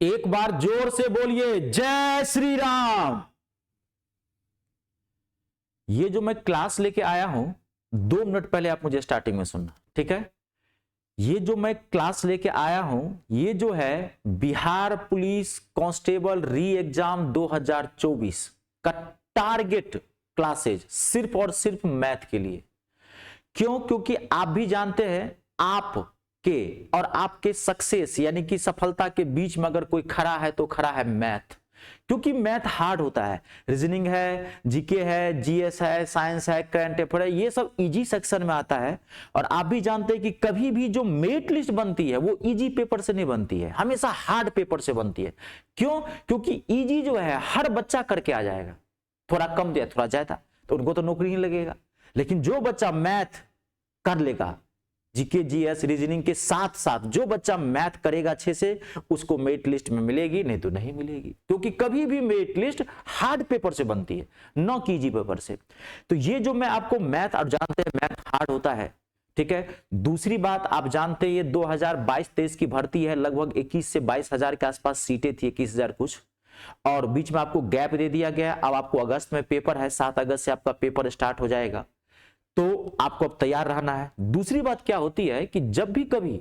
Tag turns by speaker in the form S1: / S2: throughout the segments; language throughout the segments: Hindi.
S1: एक बार जोर से बोलिए जय श्री राम। ये जो मैं क्लास लेके आया हूं, 2 मिनट पहले आप मुझे स्टार्टिंग में सुनना, ठीक है। ये जो मैं क्लास लेके आया हूं, ये जो है बिहार पुलिस कांस्टेबल री एग्जाम 2024 का टारगेट क्लासेज सिर्फ और सिर्फ मैथ के लिए। क्यों? क्योंकि आप भी जानते हैं आपके और आपके सक्सेस यानी कि सफलता के बीच में अगर कोई खड़ा है तो खड़ा है मैथ। क्योंकि मैथ हार्ड होता है, रीजनिंग है, जीके है, जीएस है, साइंस है, करंट अफेयर है, ये सब इजी सेक्शन में आता है। और आप भी जानते हैं कि कभी भी जो मेरिट लिस्ट बनती है वो इजी पेपर से नहीं बनती है, हमेशा हार्ड पेपर से बनती है। क्यों? क्योंकि इजी जो है हर बच्चा करके आ जाएगा, थोड़ा कम दिया थोड़ा ज्यादा तो उनको तो नौकरी नहीं लगेगा। लेकिन जो बच्चा मैथ कर लेगा, जीके जीएस रीजनिंग के साथ साथ जो बच्चा मैथ करेगा अच्छे से, उसको मेरिट लिस्ट में मिलेगी, नहीं तो नहीं मिलेगी। क्योंकि कभी भी मेरिट लिस्ट हार्ड पेपर से बनती है, न कि इजी पेपर से। तो ये जो मैं आपको मैथ, आप जानते हैं मैथ हार्ड होता है, ठीक है। दूसरी बात आप जानते हैं ये 2022-23 की भर्ती है, लगभग 21 से 22 हजार के आसपास सीटें थी, 21,000 कुछ, और बीच में आपको गैप दे दिया गया। अब आपको अगस्त में पेपर है, 7 अगस्त से आपका पेपर स्टार्ट हो जाएगा, तो आपको अब तैयार रहना है। दूसरी बात क्या होती है कि जब भी कभी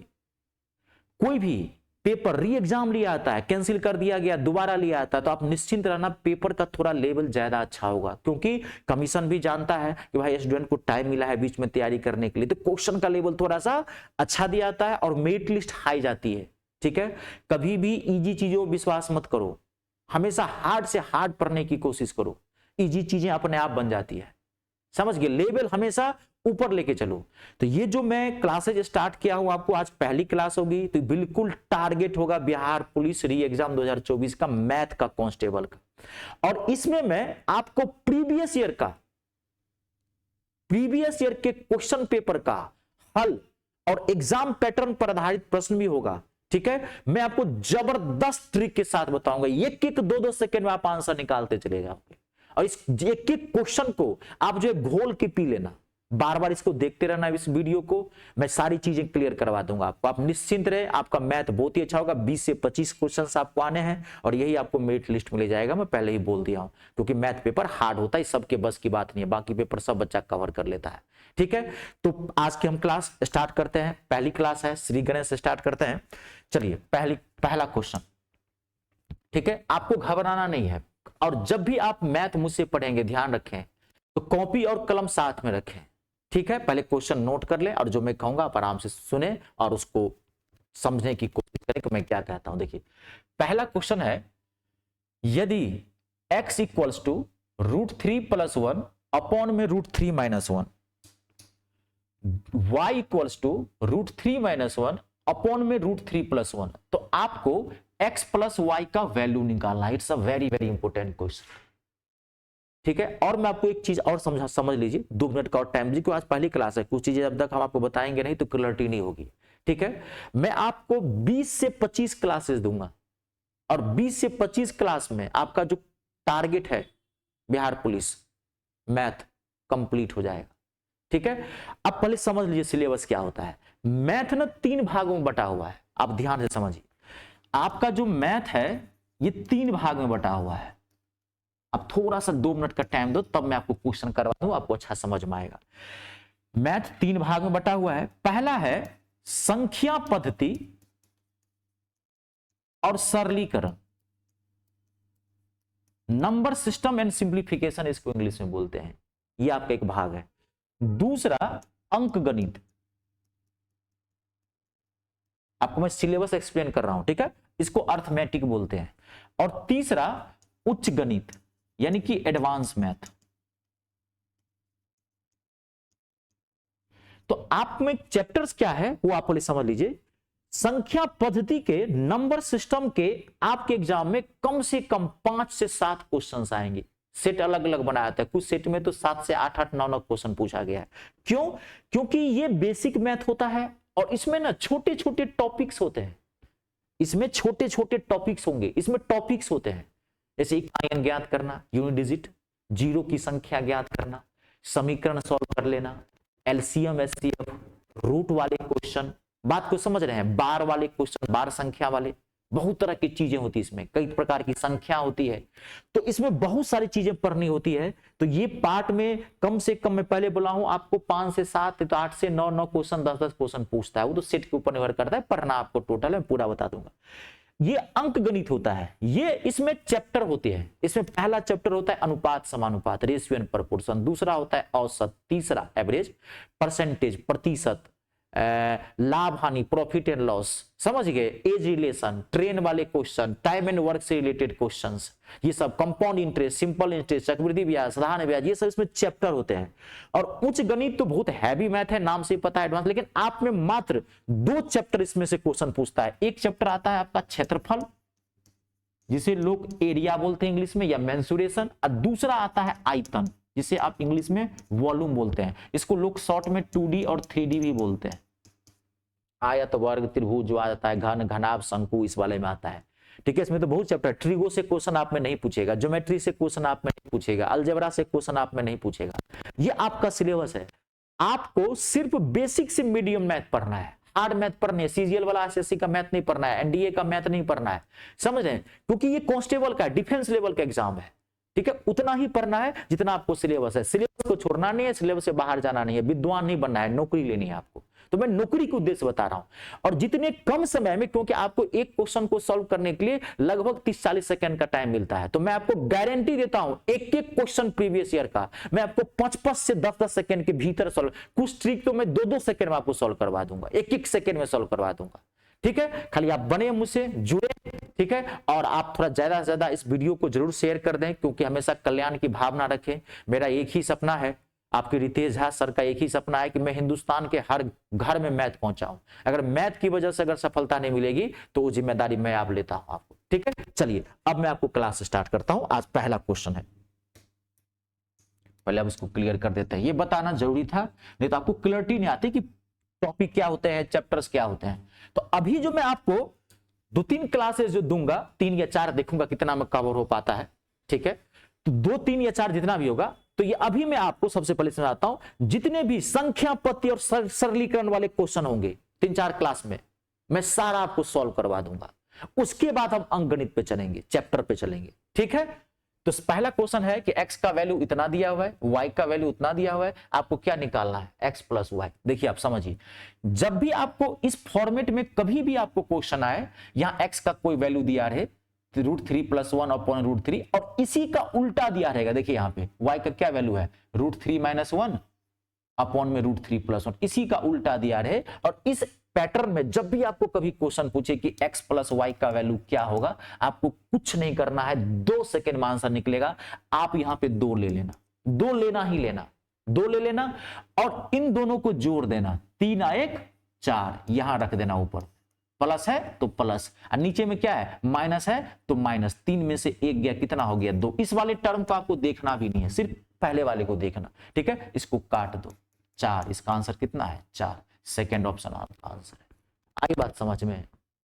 S1: कोई भी पेपर री एग्जाम लिया आता है, कैंसिल कर दिया गया, दोबारा लिया आता है, तो आप निश्चिंत रहना पेपर का थोड़ा लेवल ज्यादा अच्छा होगा। क्योंकि कमीशन भी जानता है कि भाई स्टूडेंट को टाइम मिला है बीच में तैयारी करने के लिए, तो क्वेश्चन का लेवल थोड़ा सा अच्छा दिया जाता है और मेरिट लिस्ट हाई जाती है, ठीक है। कभी भी इजी चीजों विश्वास मत करो, हमेशा हार्ड से हार्ड पढ़ने की कोशिश करो, इजी चीजें अपने आप बन जाती है, समझ गए। लेवल हमेशा ऊपर लेके चलो। तो ये जो मैं क्लासेज स्टार्ट किया हूं आपको, आज पहली क्लास होगी, तो बिल्कुल टारगेट होगा बिहार पुलिस री एग्जाम 2024 का मैथ का कांस्टेबल का। और इसमें मैं आपको प्रीवियस ईयर के क्वेश्चन पेपर का हल और एग्जाम पैटर्न पर आधारित प्रश्न भी होगा, ठीक है। मैं आपको जबरदस्त ट्रिक के साथ बताऊंगा, एक एक 2-2 सेकंड में आप आंसर निकालते चले जाओगे। और इस एक एक क्वेश्चन को आप जो है घोल के पी लेना, बार बार इसको देखते रहना, इस वीडियो को मैं सारी चीजें क्लियर करवा दूंगा आपको। आप निश्चिंत रहे, आपका मैथ बहुत ही अच्छा होगा। 20 से 25 क्वेश्चंस आपको आने हैं और यही आपको मेरिट लिस्ट में ले जाएगा, मैं पहले ही बोल दिया हूं। क्योंकि मैथ पेपर हार्ड होता है, सबके बस की बात नहीं है, बाकी पेपर सब बच्चा कवर कर लेता है, ठीक है। तो आज की हम क्लास स्टार्ट करते हैं, पहली क्लास है, श्री गणेश से स्टार्ट करते हैं। चलिए पहला क्वेश्चन, ठीक है। आपको घबराना नहीं है, और जब भी आप मैथ मुझसे पढ़ेंगे ध्यान रखें तो कॉपी और कलम साथ में रखें, ठीक है। पहले क्वेश्चन नोट कर ले और जो मैं कहूंगा आप आराम से सुने और उसको समझने की कोशिश करें कि मैं क्या कहता हूं। देखिए पहला क्वेश्चन है, यदि x इक्वल्स टू √3+1 अपॉन में √3-1, y इक्वल्स टू √3-1 अपॉन में √3+1, तो आपको x प्लस वाई का वैल्यू निकालना। It's a very very important question, ठीक है। और मैं आपको एक चीज और समझ लीजिए, 2 मिनट का और टाइम दीजिए, क्योंकि आज पहली क्लास है, कुछ चीजें जब तक हम आपको बताएंगे नहीं तो क्लियरिटी नहीं होगी, ठीक है। मैं आपको 20 से 25 क्लासेस दूंगा और 20 से 25 क्लास में आपका जो टारगेट है बिहार पुलिस मैथ कंप्लीट हो जाएगा, ठीक है। अब पहले समझ लीजिए सिलेबस क्या होता है। मैथ ना 3 भागों में बटा हुआ है, आप ध्यान से समझिए। आपका जो मैथ है ये 3 भाग में बटा हुआ है। अब थोड़ा सा 2 मिनट का टाइम दो, तब मैं आपको क्वेश्चन करवा दूं, आपको अच्छा समझ में आएगा। मैथ 3 भाग में बटा हुआ है। पहला है संख्या पद्धति और सरलीकरण, नंबर सिस्टम एंड सिंप्लीफिकेशन इसको इंग्लिश में बोलते हैं, ये आपका एक भाग है। दूसरा अंक गणित, आपको मैं सिलेबस एक्सप्लेन कर रहा हूं, ठीक है, इसको अर्थमेटिक बोलते हैं। और तीसरा उच्च गणित यानी कि एडवांस मैथ। तो आप में चैप्टर्स क्या है वो आप पहले समझ लीजिए। संख्या पद्धति के, नंबर सिस्टम के आपके एग्जाम में कम से कम 5 से 7 क्वेश्चंस आएंगे। सेट अलग अलग बनाया था, कुछ सेट में तो 7 से 8 9 क्वेश्चन पूछा गया है। क्यों? क्योंकि ये बेसिक मैथ होता है और इसमें ना छोटे छोटे टॉपिक्स होते हैं, इसमें छोटे छोटे टॉपिक्स होंगे, इसमें टॉपिक्स होते हैं, जैसे इकाइयां ज्ञात करना, यूनिट डिजिट, जीरो की संख्या ज्ञात करना, समीकरण सॉल्व कर लेना, एलसीएम एचसीएफ, रूट वाले क्वेश्चन, बात को समझ रहे हैं, बार वाले क्वेश्चन, बार संख्या वाले, बहुत तरह की चीजें होती है इसमें, कई प्रकार की संख्या होती है, तो इसमें बहुत सारी चीजें पढ़नी होती है। तो ये पार्ट में कम से कम मैं पहले बोला हूं आपको 5 से 7 तो 8 से 9 क्वेश्चन 10 क्वेश्चन पूछता है, वो तो सेट के ऊपर निर्भर करता है, पढ़ना आपको टोटल मैं पूरा बता दूंगा। ये अंक गणित होता है, ये इसमें चैप्टर होते हैं। इसमें पहला चैप्टर होता है अनुपात समानुपात, रेशियो एंड प्रोपोर्शन, दूसरा होता है औसत, तीसरा एवरेज, परसेंटेज प्रतिशत, लाभ हानि प्रॉफिट एंड लॉस, समझ गए, एज रिलेशन, ट्रेन वाले क्वेश्चन, टाइम एंड वर्क से रिलेटेड क्वेश्चंस, ये सब कंपाउंड इंटरेस्ट, सिंपल इंटरेस्ट, चक्रवृद्धि ब्याज, साधारण ब्याज, ये सब इसमें चैप्टर होते हैं। और उच्च गणित तो बहुत हैवी मैथ है, नाम से पता है एडवांस, लेकिन आप में मात्र 2 चैप्टर इसमें से क्वेश्चन पूछता है। एक चैप्टर आता है आपका क्षेत्रफल, जिसे लोग एरिया बोलते हैं इंग्लिश में, या मेंसुरेशन, और दूसरा आता है आयतन, जिसे आप इंग्लिश में वॉल्यूम बोलते हैं। इसको लोग शॉर्ट में 2D और 3D भी बोलते हैं। आयत, वर्ग, त्रिभुज जो आ जाता है, घन, घनाभ, शंकु, इस वाले में आता है। ठीक है, इसमें तो बहुत चैप्टर, ट्रिगो से क्वेश्चन आप में नहीं पूछेगा, ज्योमेट्री से क्वेश्चन आप में नहीं पूछेगा, अलजेब्रा से क्वेश्चन आप में नहीं पूछेगा। ये आपका सिलेबस है। आपको सिर्फ बेसिक से मीडियम मैथ पढ़ना है, हार्ड मैथ पढ़ने है, सीजीएल वाला एसएससी का मैथ नहीं पढ़ना है, एनडीए का मैथ नहीं पढ़ना है, समझ रहे हैं, क्योंकि ये कांस्टेबल का डिफेंस लेवल का एग्जाम है। ठीक है, उतना ही पढ़ना है जितना आपको सिलेबस है। सिलेबस को छोड़ना नहीं है, सिलेबस से बाहर जाना नहीं है, विद्वान नहीं बनना है, नौकरी लेनी है आपको। तो मैं नौकरी के उद्देश्य बता रहा हूं। और जितने कम समय में, क्योंकि आपको एक क्वेश्चन को सॉल्व करने के लिए लगभग 30-40 सेकंड का टाइम मिलता है, तो मैं आपको गारंटी देता हूं एक एक क्वेश्चन प्रीवियस ईयर का मैं आपको 5-5 से 10-10 सेकंड के भीतर सॉल्व, कुछ ट्रिक तो मैं 2-2 सेकंड में आपको सॉल्व करवा दूंगा, एक-एक सेकंड में सॉल्व करवा दूंगा। ठीक है, खाली आप बने मुझसे जुड़े। ठीक है, और आप थोड़ा ज्यादा से ज्यादा इस वीडियो को जरूर शेयर कर दें, क्योंकि हमेशा कल्याण की भावना रखें। मेरा एक ही सपना है, आपके रितेश झा सर का एक ही सपना है कि मैं हिंदुस्तान के हर घर में मैथ पहुंचाऊं। अगर मैथ की वजह से अगर सफलता नहीं मिलेगी तो वो जिम्मेदारी मैं आप लेता हूं आपको। ठीक है, चलिए अब मैं आपको क्लास स्टार्ट करता हूं। आज पहला क्वेश्चन है, पहले अब इसको क्लियर कर देते हैं। ये बताना जरूरी था, नहीं तो आपको क्लियरिटी नहीं आती कि टॉपिक क्या होते हैं, चैप्टर्स क्या होते हैं। तो अभी जो मैं आपको 2-3 क्लासेस जो दूंगा, 3 या 4 देखूंगा कितना में कवर हो पाता है। ठीक है, तो 2, 3 या 4 जितना भी होगा, तो ये अभी मैं आपको सबसे पहले समझाता हूं। जितने भी संख्या पत्ती और सरलीकरण वाले क्वेश्चन होंगे 3-4 क्लास में, मैं सारा आपको सॉल्व करवा दूंगा। उसके बाद हम अंकगणित पे चलेंगे, चैप्टर पे चलेंगे। ठीक है, तो पहला क्वेश्चन है कि x का वैल्यू इतना दिया हुआ है, y का वैल्यू उतना दिया हुआ है, आपको क्या निकालना है, x प्लस y। देखिए आप समझिए, जब भी आपको इस फॉर्मेट में कभी भी आपको क्वेश्चन आए, यहां x का कोई वैल्यू दिया रहे √3 + 1 अपॉन √3, और इसी का उल्टा दिया रहेगा। देखिए यहाँ पे y का क्या वैल्यू है, √3 - 1 अपॉन में √3 + 1, इसी का उल्टा दिया रहे। और इस पैटर्न में जब भी आपको कभी क्वेश्चन पूछे कि x + y का वैल्यू क्या होगा, आपको कुछ नहीं करना है, 2 सेकंड में आंसर निकलेगा। आप यहां पे 2 ले लेना, 2 लेना ही लेना, 2 ले लेना, और इन दोनों को जोड़ देना, 3 × 1 4, यहां रख देना। ऊपर प्लस है तो प्लस, और नीचे में क्या है, माइनस है तो माइनस। 3 में से 1 गया, कितना हो गया, 2। इस वाले टर्म को आपको देखना भी नहीं है, सिर्फ पहले वाले को देखना। ठीक है, इसको काट दो, 4, इसका आंसर कितना है, 4। सेकेंड ऑप्शन आपका आंसर है। आई बात समझ में?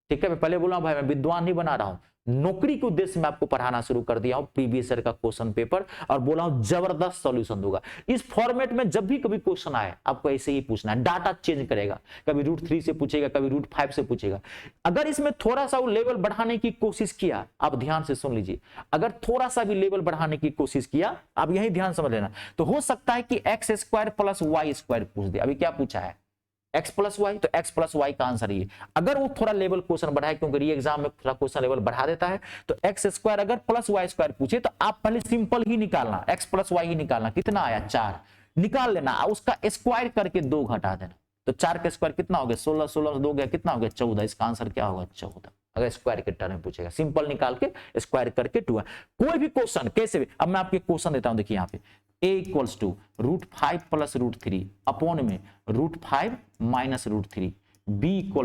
S1: ठीक है, मैं पहले बोला भाई मैं विद्वान नहीं बना रहा हूं, नौकरी के उद्देश्य में आपको पढ़ाना शुरू कर दिया हूं, प्रीवियस ईयर का क्वेश्चन पेपर, और बोला हूं जबरदस्त सॉल्यूशन दूंगा। इस फॉर्मेट में जब भी कभी क्वेश्चन आए, आपको ऐसे ही पूछना है, डाटा चेंज करेगा, कभी √3 से पूछेगा, कभी √5 से पूछेगा। अगर इसमें थोड़ा सा लेवल बढ़ाने की कोशिश किया, आप ध्यान से सुन लीजिए, अगर थोड़ा सा भी लेवल बढ़ाने की कोशिश किया, आप यही ध्यान समझ लेना, तो हो सकता है कि x² + y² पूछ दे। अभी क्या पूछा है, x + y, तो x + y का आंसर ये। अगर वो थोड़ा लेवल क्वेश्चन बढ़ाए, क्योंकि री एग्जाम में थोड़ा क्वेश्चन लेवल बढ़ा देता है, तो x² अगर +y² पूछे, तो आप पहले सिंपल ही निकालना, x + y ही निकालना। कितना आया, 4 निकाल लेना, उसका स्क्वायर करके 2 घटा देना, तो 4 का स्क्वायर कितना हो गया, 16, 16 2 गया, कितना हो गया, 14। इसका आंसर क्या होगा, 14। अगर स्क्वायर के टर्म में पूछेगा, सिंपल निकाल के स्क्वायर करके 2। कोई भी क्वेश्चन कैसे भी, अब मैं आपको क्वेश्चन देता हूं, देखिए यहाँ पे a = √5 + √3 अपॉन में √5 - √3, b =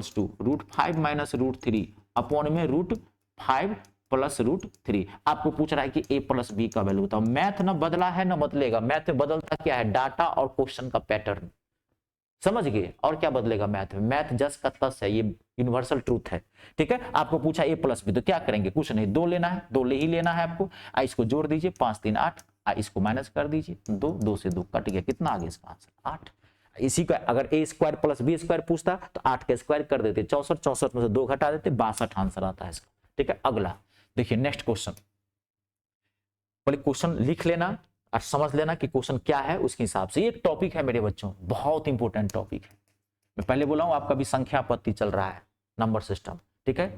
S1: √5 - √3 अपॉन में √5 + √3। आपको पूछ रहा है कि a + b का वैल्यू बताओ। मैथ ना बदला है ना बदलेगा, मैथ में बदलता क्या है, डाटा और क्वेश्चन का पैटर्न, समझ गए। और क्या बदलेगा मैथ में, मैथ जस का तस है, ये यूनिवर्सल ट्रूथ है। ठीक है, आपको पूछा a + b, तो क्या करेंगे, कुछ नहीं, 2 लेना है, 2 ले ही लेना है आपको। इसको जोड़ दीजिए, 5 3 8, इसको माइनस कर दीजिए, 2 2 से 2 कट गया, कितना आ गया इसका आंसर, 8। इसी का अगर ए स्क्वायर प्लस बी स्क्वायर पूछता तो 8 का स्क्वायर कर देते, 64, 64 में से 2 घटा देते, 62 आंसर आता है इसका। ठीक है, अगला देखिए नेक्स्ट क्वेश्चन। पहले क्वेश्चन लिख लेना और समझ लेना कि क्वेश्चन क्या है, उसके हिसाब से। एक टॉपिक है मेरे बच्चों, बहुत इंपॉर्टेंट टॉपिक है। मैं पहले बोला हूं आपका भी संख्या पद्धति चल रहा है, नंबर सिस्टम। ठीक है,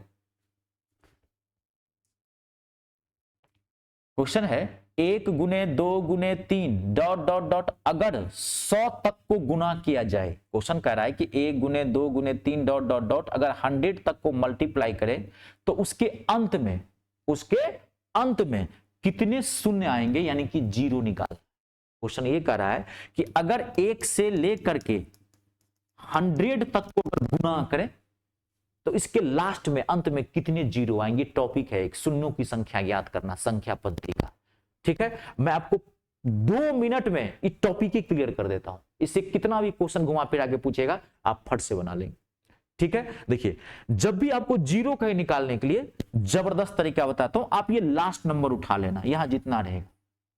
S1: क्वेश्चन है 1 गुने 2 गुने 3 डॉट डॉट डॉट अगर 100 तक को गुना किया जाए। क्वेश्चन कह रहा है कि 1 गुने 2 गुने 3 डॉट डॉट डॉट अगर 100 तक को मल्टीप्लाई करे तो उसके अंत में कितने शून्य आएंगे, यानी कि जीरो निकाल। क्वेश्चन ये कह रहा है कि अगर 1 से लेकर के 100 तक को अगर गुना करें तो इसके लास्ट में अंत में कितने जीरो आएंगे। टॉपिक है एक शून्यों की संख्या ज्ञात करना, संख्या पद्धति का। ठीक है, मैं आपको 2 मिनट में इस टॉपिक ही क्लियर कर देता हूं। इससे कितना भी क्वेश्चन घुमा फिरा के पूछेगा आप फट से बना लेंगे। ठीक है, देखिए जब भी आपको जीरो कहीं निकालने के लिए जबरदस्त तरीका बताता हूं। आप ये लास्ट नंबर उठा लेना, यहां जितना रहेगा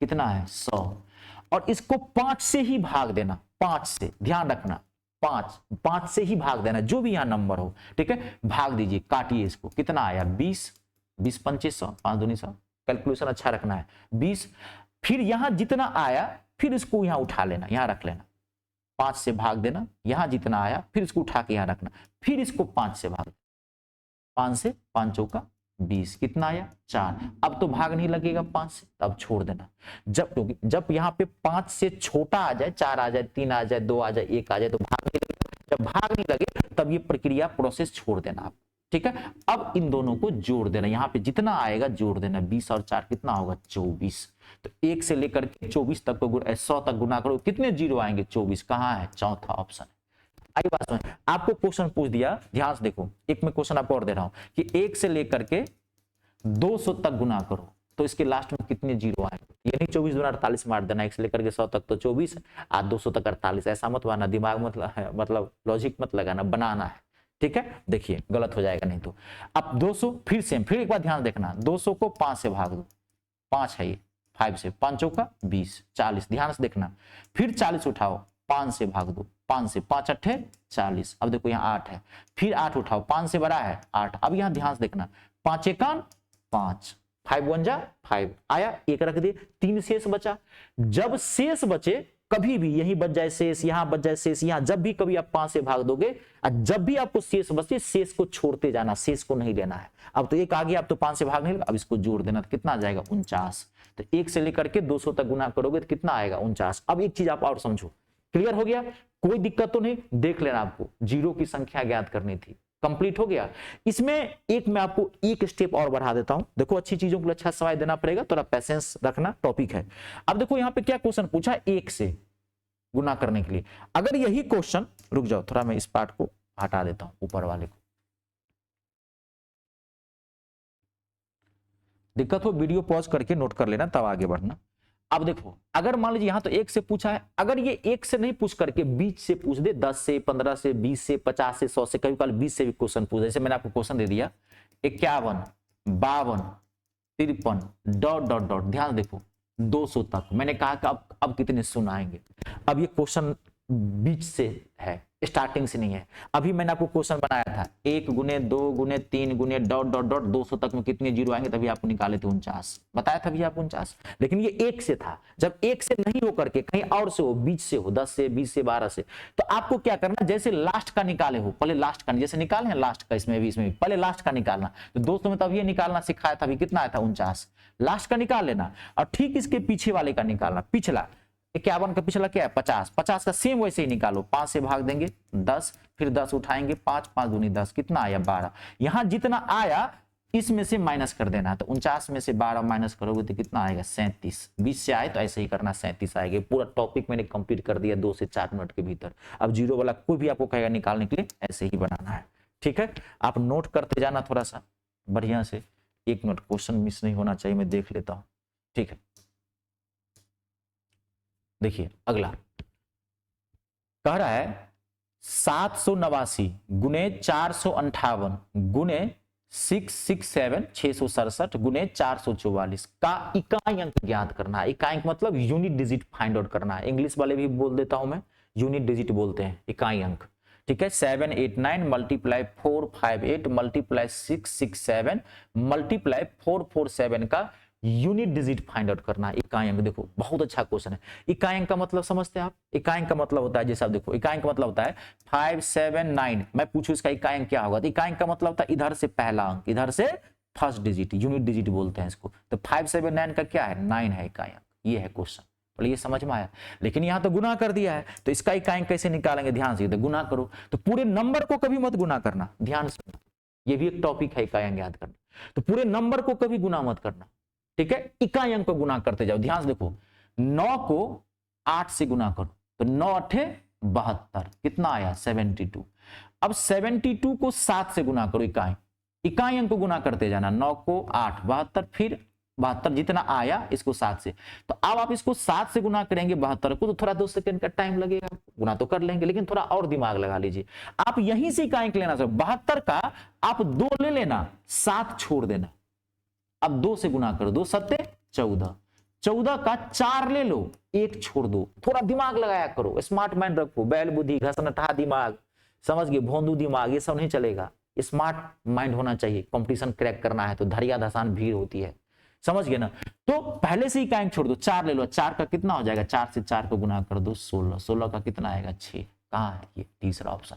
S1: कितना है 100, और इसको 5 से ही भाग देना, 5 से, ध्यान रखना 5 से ही भाग देना, जो भी यहां नंबर हो। ठीक है, भाग दीजिए, काटिए इसको, कितना आया 20, 20 25 100, 5 दूनी 100, कैलकुलेशन अच्छा रखना है 20। फिर यहां जितना आया फिर इसको यहां उठा लेना, यहां रख लेना, 5 से भाग देना, यहां जितना आया फिर इसको उठा के यहां रखना, फिर इसको 5 से भाग, 5 से 5 चौका 20, कितना आया 4। अब तो भाग नहीं लगेगा 5 से, तब छोड़ देना। जब यहाँ पे 5 से छोटा आ जाए, 4 आ जाए, 3 आ जाए, 2 आ जाए, 1 आ जाए, तो भाग नहीं लगेगा। जब भाग नहीं लगे तब ये प्रक्रिया प्रोसेस छोड़ देना आप। ठीक है, अब इन दोनों को जोड़ देना, यहाँ पे जितना आएगा जोड़ देना, 20 और 4 कितना होगा 24। तो 1 से लेकर के 24 तक को 100 तक गुना करो, कितने जीरो आएंगे 24। कहाँ है, चौथा ऑप्शन। आई बात समझ। आपको क्वेश्चन पूछ दिया, ध्यान से देखो, एक में क्वेश्चन आपको और दे रहा हूं कि 1 से लेकर के 200 तक गुना करो तो इसके लास्ट में कितने जीरो आएंगे। ये नहीं 24 दूना 48 मार देना, 1 से लेकर के 100 तक तो 24 और 200 तक 48, ऐसा मत बनाना, दिमाग मतलब लॉजिक मत लगाना, बनाना है। ठीक है, देखिए गलत हो जाएगा नहीं तो। अब 200 फिर सेम, फिर एक बार ध्यान देखना, 200 को 5 से भाग दो, 5 है ये, 5 से 5 चौका 20, 40, ध्यान से देखना। फिर 40 उठाओ, 5 से भाग दो, 5 से 5 अट्ठे 40। अब देखो यहाँ 8 है, फिर 8 उठाओ, 5 से बड़ा है 8। अब यहाँ ध्यान से देखना, 5 एकान 5, 5 1 जा 5 आया, 1 रख दे, 3 शेष बचा। जब शेष बचे, कभी भी यही बच जाए शेष, यहां बच जाए शेष, यहां जब भी कभी आप 5 से भाग दोगे और जब भी आपको शेष बचे, शेष को छोड़ते जाना, शेष को नहीं लेना है। अब तो 1 आ गया, अब तो 5 से भाग नहीं लगा, अब इसको जोड़ देना, तो कितना आ जाएगा 49। तो 1 से लेकर के 200 तक गुना करोगे तो कितना आएगा 49। अब एक चीज आप और समझो, क्लियर हो गया, कोई दिक्कत तो नहीं, देख लेना, आपको जीरो की संख्या ज्ञात करनी थी, कंप्लीट हो गया। इसमें एक मैं आपको एक स्टेप और बढ़ा देता हूं, देखो अच्छी चीजों को अच्छा सवाल देना पड़ेगा, थोड़ा पेशेंस रखना, टॉपिक है। अब देखो यहाँ पे क्या क्वेश्चन पूछा, 1 से गुना करने के लिए। अगर यही क्वेश्चन, रुक जाओ थोड़ा, मैं इस पार्ट को हटा देता हूं, ऊपर वाले को, दिक्कत हो वीडियो पॉज करके नोट कर लेना, तब आगे बढ़ना। अब देखो, अगर मान लीजिए यहां तो 1 से पूछा है, अगर ये 1 से नहीं पूछ करके बीच से पूछ दे, 10 से 15 से 20 से 50 से 100 से, कभी कभी 20 से भी क्वेश्चन पूछ दे, जैसे मैंने आपको क्वेश्चन दे दिया 51 52 53 डॉट डॉट डॉट, ध्यान देखो 200 तक, मैंने कहा कि अब कितने शून्य आएंगे। अब ये क्वेश्चन बीच से है, स्टार्टिंग से नहीं है। अभी मैंने आपको क्वेश्चन बनाया था 1 गुने 2 गुने 3 गुने डॉट डॉट डॉट 200 तक में कितने जीरो आएंगे, तभी आपको निकाले थे 49, बताया था भी आप 49। लेकिन ये 1 से था, जब 1 से नहीं हो करके कहीं और से हो, बीच से हो, 10 से 20 से 12 से, तो आपको क्या करना, जैसे लास्ट का निकाले हो, पहले लास्ट का, जैसे निकाले हैं लास्ट का, इसमें भी पहले लास्ट का निकालना। तो दोस्तों में तब ये निकालना सिखाया था, अभी कितना आया था 49, लास्ट का निकाल लेना, और ठीक इसके पीछे वाले का निकालना, पिछला 51 का पिछला क्या है 50, 50 का सेम वैसे ही निकालो, 5 से भाग देंगे 10, फिर 10 उठाएंगे, 5 5 दूनी 10, कितना आया 12। यहां जितना आया इसमें से माइनस कर देना, तो 49 में से 12 माइनस करोगे तो कितना आएगा 37। 20 से आए तो ऐसे ही करना, 37 आएगा। पूरा टॉपिक मैंने कंप्लीट कर दिया 2 से 4 मिनट के भीतर। अब जीरो वाला कोई भी आपको कहेगा निकालने के लिए, ऐसे ही बनाना है। ठीक है, आप नोट करते जाना थोड़ा सा बढ़िया से, 1 मिनट क्वेश्चन मिस नहीं होना चाहिए, मैं देख लेता हूं। ठीक है, देखिए अगला कह रहा है 789 गुने 458 गुने 667 667 गुने 444 का इकाई अंक ज्ञात करना है। इकाई अंक मतलब यूनिट डिजिट फाइंड आउट करना है। इंग्लिश वाले भी बोल देता हूं मैं, यूनिट डिजिट बोलते हैं, इकाई अंक, ठीक है। 7 8 9 मल्टीप्लाई 4 5 8 मल्टीप्लाई 6 6 7 मल्टीप्लाई 4 4 7 का यूनिट डिजिट फाइंड आउट करना है, इकाई अंक। देखो बहुत अच्छा क्वेश्चन है। इकाई अंक का मतलब समझते हैं आप? इकाई अंक का मतलब होता है, जैसे आप देखो इकाई अंक का मतलब होता है 5 7 9, मैं पूछूं इसका इकाई अंक क्या होगा, तो इकाई अंक का मतलब होता है इधर से पहला अंक, इधर से फर्स्ट डिजिट, यूनिट डिजिट बोलते हैं इसको। तो 5 7 9 का क्या है, 9 है इकाई अंक। ये है क्वेश्चन, बोले ये समझ में आया। लेकिन यहां तो गुना कर दिया है, तो इसका इकाई अंक कैसे निकालेंगे, ध्यान से, तो गुना करो। तो पूरे नंबर को कभी मत गुना करना, ध्यान से, ये भी एक टॉपिक है इकाई अंक याद करना। तो पूरे नंबर को कभी गुना मत करना, ठीक है, इकाई अंक को गुना करते जाओ। ध्यान से देखो, 9 को 8 से गुना करो, तो 9 8 72, कितना आया 72। अब 72 को 7 से गुना करो, इकाई अंक को गुना करते जाना, 9 को 8 72, फिर 72 जितना आया इसको 7 से। तो अब आप इसको 7 से गुना करेंगे 72 को, तो थोड़ा 2 सेकंड का टाइम लगेगा, गुना तो कर लेंगे लेकिन थोड़ा और दिमाग लगा लीजिए। आप यहीं से इकाई अंक लेना, 72 का आप 2 ले लेना, 7 छोड़ देना। अब 2 से गुना करो, 2 7 14, 14 का 4 ले लो, 1 छोड़ दो। थोड़ा दिमाग लगाया करो, स्मार्ट माइंड रखो, बैल बुद्धि घसनठा दिमाग, समझ गए, भोंदू दिमाग, ये सब नहीं चलेगा। स्मार्ट माइंड होना चाहिए, कंपटीशन क्रैक करना है तो धैर्य धसान भीड़ होती है, समझ गए ना। तो पहले से ही इकाई अंक छोड़ दो, 4 ले लो, 4 का कितना हो जाएगा, 4 से 4 को गुना कर दो 16, 16 का कितना आएगा 6, कहां है ये तीसरा ऑप्शन।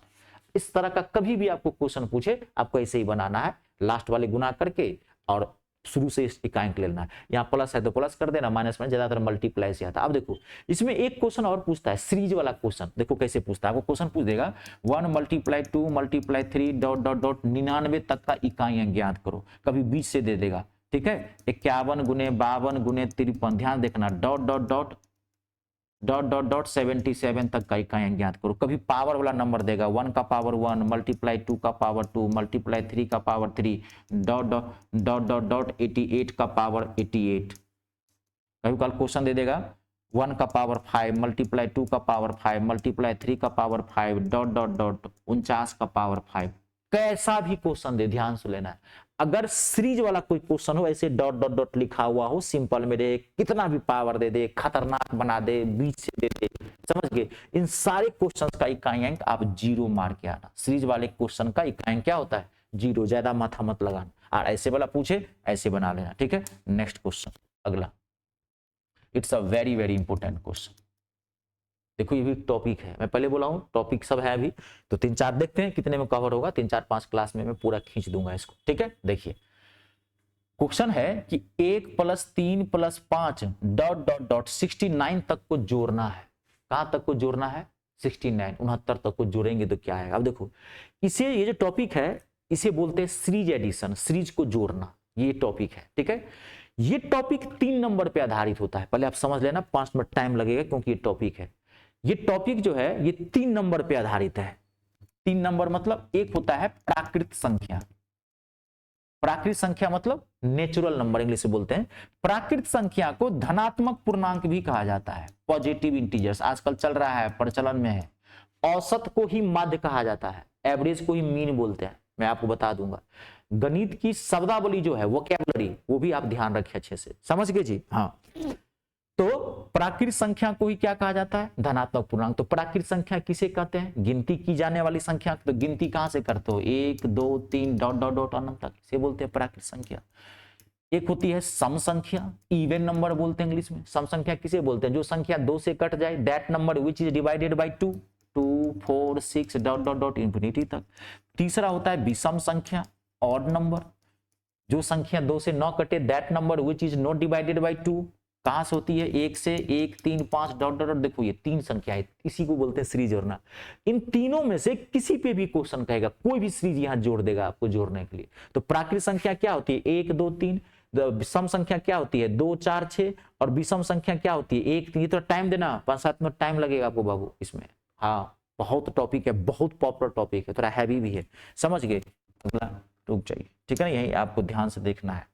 S1: इस तरह का कभी भी आपको क्वेश्चन पूछे, आपको ऐसे ही बनाना है, लास्ट वाले गुना करके और शुरू से इकाई अंक लेना है। यहाँ प्लस है तो प्लस कर देना, माइनस में ज्यादातर मल्टीप्लाई से आता है। अब देखो इसमें एक क्वेश्चन और पूछता है, सीरीज वाला क्वेश्चन। देखो कैसे पूछता है, आपको क्वेश्चन पूछ देगा 1 multiply 2 multiply 3 dot dot dot 99 तक का इकाई अंक ज्ञात करो, कभी बीच से दे देगा, ठीक है। 51 गुने 52 गुने 53, ध्यान देखना, dot dot dot dot dot dot 77 तक का इकाई अंक ज्ञात करो, कभी पावर वाला नंबर देगा, 1 का पावर 1 मल्टीप्लाई 2 का पावर 2 मल्टीप्लाई 3 का power 3 dot dot dot dot dot 88 का पावर 88। कभी कल क्वेश्चन दे देगा 1 का पावर 5 मल्टीप्लाई 2 का पावर 5 मल्टीप्लाई 3 का पावर 5 डॉट डॉट डॉट 49 का पावर 5। कैसा भी क्वेश्चन दे, ध्यान से लेना है। अगर सीरीज वाला कोई क्वेश्चन हो, ऐसे डॉट डॉट डॉट लिखा हुआ हो, सिंपल में दे, कितना भी पावर दे दे, खतरनाक बना दे, बीच से दे दे, समझ गए, इन सारे क्वेश्चंस का इकाई अंक आप 0 मार के आना। सीरीज वाले क्वेश्चन का इकाई अंक क्या होता है, 0, ज्यादा माथा मत लगाना। और ऐसे वाला पूछे ऐसे बना लेना, ठीक है। नेक्स्ट क्वेश्चन अगला, it's a very very important question. देखो ये भी टॉपिक है, मैं पहले बोला हूं टॉपिक सब है अभी, तो 3 4 देखते हैं कितने में कवर होगा। 3 4 5 क्लास में मैं पूरा खींच दूंगा इसको, ठीक है। देखिए क्वेश्चन है कि 1 + 3 + 5 डॉट डॉट डॉट 69 तक को जोड़ना है। कहां तक को जोड़ना है, 69 69 तक को जोड़ेंगे तो क्या है। अब देखो इसे, ये जो टॉपिक है इसे बोलते हैं सीरीज एडिशन, सीरीज को जोड़ना, ये टॉपिक है, ठीक है। ये टॉपिक 3 नंबर पे आधारित होता है, पहले आप समझ लेना, 5 मिनट टाइम लगेगा क्योंकि ये टॉपिक है। ये टॉपिक जो है ये 3 नंबर पे आधारित है। 3 नंबर मतलब एक होता है प्राकृत संख्या, प्राकृत संख्या मतलब नेचुरल नंबर इंग्लिश में बोलते हैं। प्राकृत संख्या को धनात्मक पूर्णांक भी कहा जाता है, पॉजिटिव इंटीजर्स आजकल चल रहा है, प्रचलन में है। औसत को ही माध्य कहा जाता है, एवरेज को ही मीन बोलते हैं, मैं आपको बता दूंगा। गणित की शब्दावली जो है, वोकैबुलरी, वो भी आप ध्यान रखिए अच्छे से, समझ गए जी, हाँ। तो प्राकृत संख्या को ही क्या कहा जाता है, धनात्मक पूर्णांक। तो प्राकृत संख्या किसे कहते हैं, गिनती की जाने वाली संख्या। तो गिनती कहां से करते हो, 1 2 3 डॉट डॉट डॉट अनंत तक, इसे बोलते हैं प्राकृत संख्या। एक होती है सम संख्या, इवन नंबर बोलते हैं इंग्लिश में। सम संख्या किसे बोलते हैं, जो संख्या 2 से कट जाए, that number which is divided by 2 2 4 6 dot dot dot infinity तक। तीसरा होता है विषम संख्या, ऑड नंबर, जो संख्या 2 से 9 कटे, that number which is not divided by 2। कहां से होती है, 1 से 1 3 5 डॉट डॉट। देखो ये 3 संख्या है, इसी को बोलते हैं सीरीज जोड़ना। इन तीनों में से किसी पे भी क्वेश्चन कहेगा, कोई भी सीरीज यहां जोड़ देगा आपको जोड़ने के लिए। तो प्राकृत संख्या क्या होती है, 1 2 3। सम संख्या क्या होती है, 2 4 6। और विषम संख्या क्या होती है, 1 3। तो टाइम देना, 5-7 मिनट टाइम लगेगा आपको बाबू इसमें। हाँ बहुत टॉपिक है, बहुत पॉपुलर टॉपिक है, थोड़ा हैवी भी है, समझ गए। अगला रुक जाइए, ठीक है ना, यही आपको ध्यान से देखना है,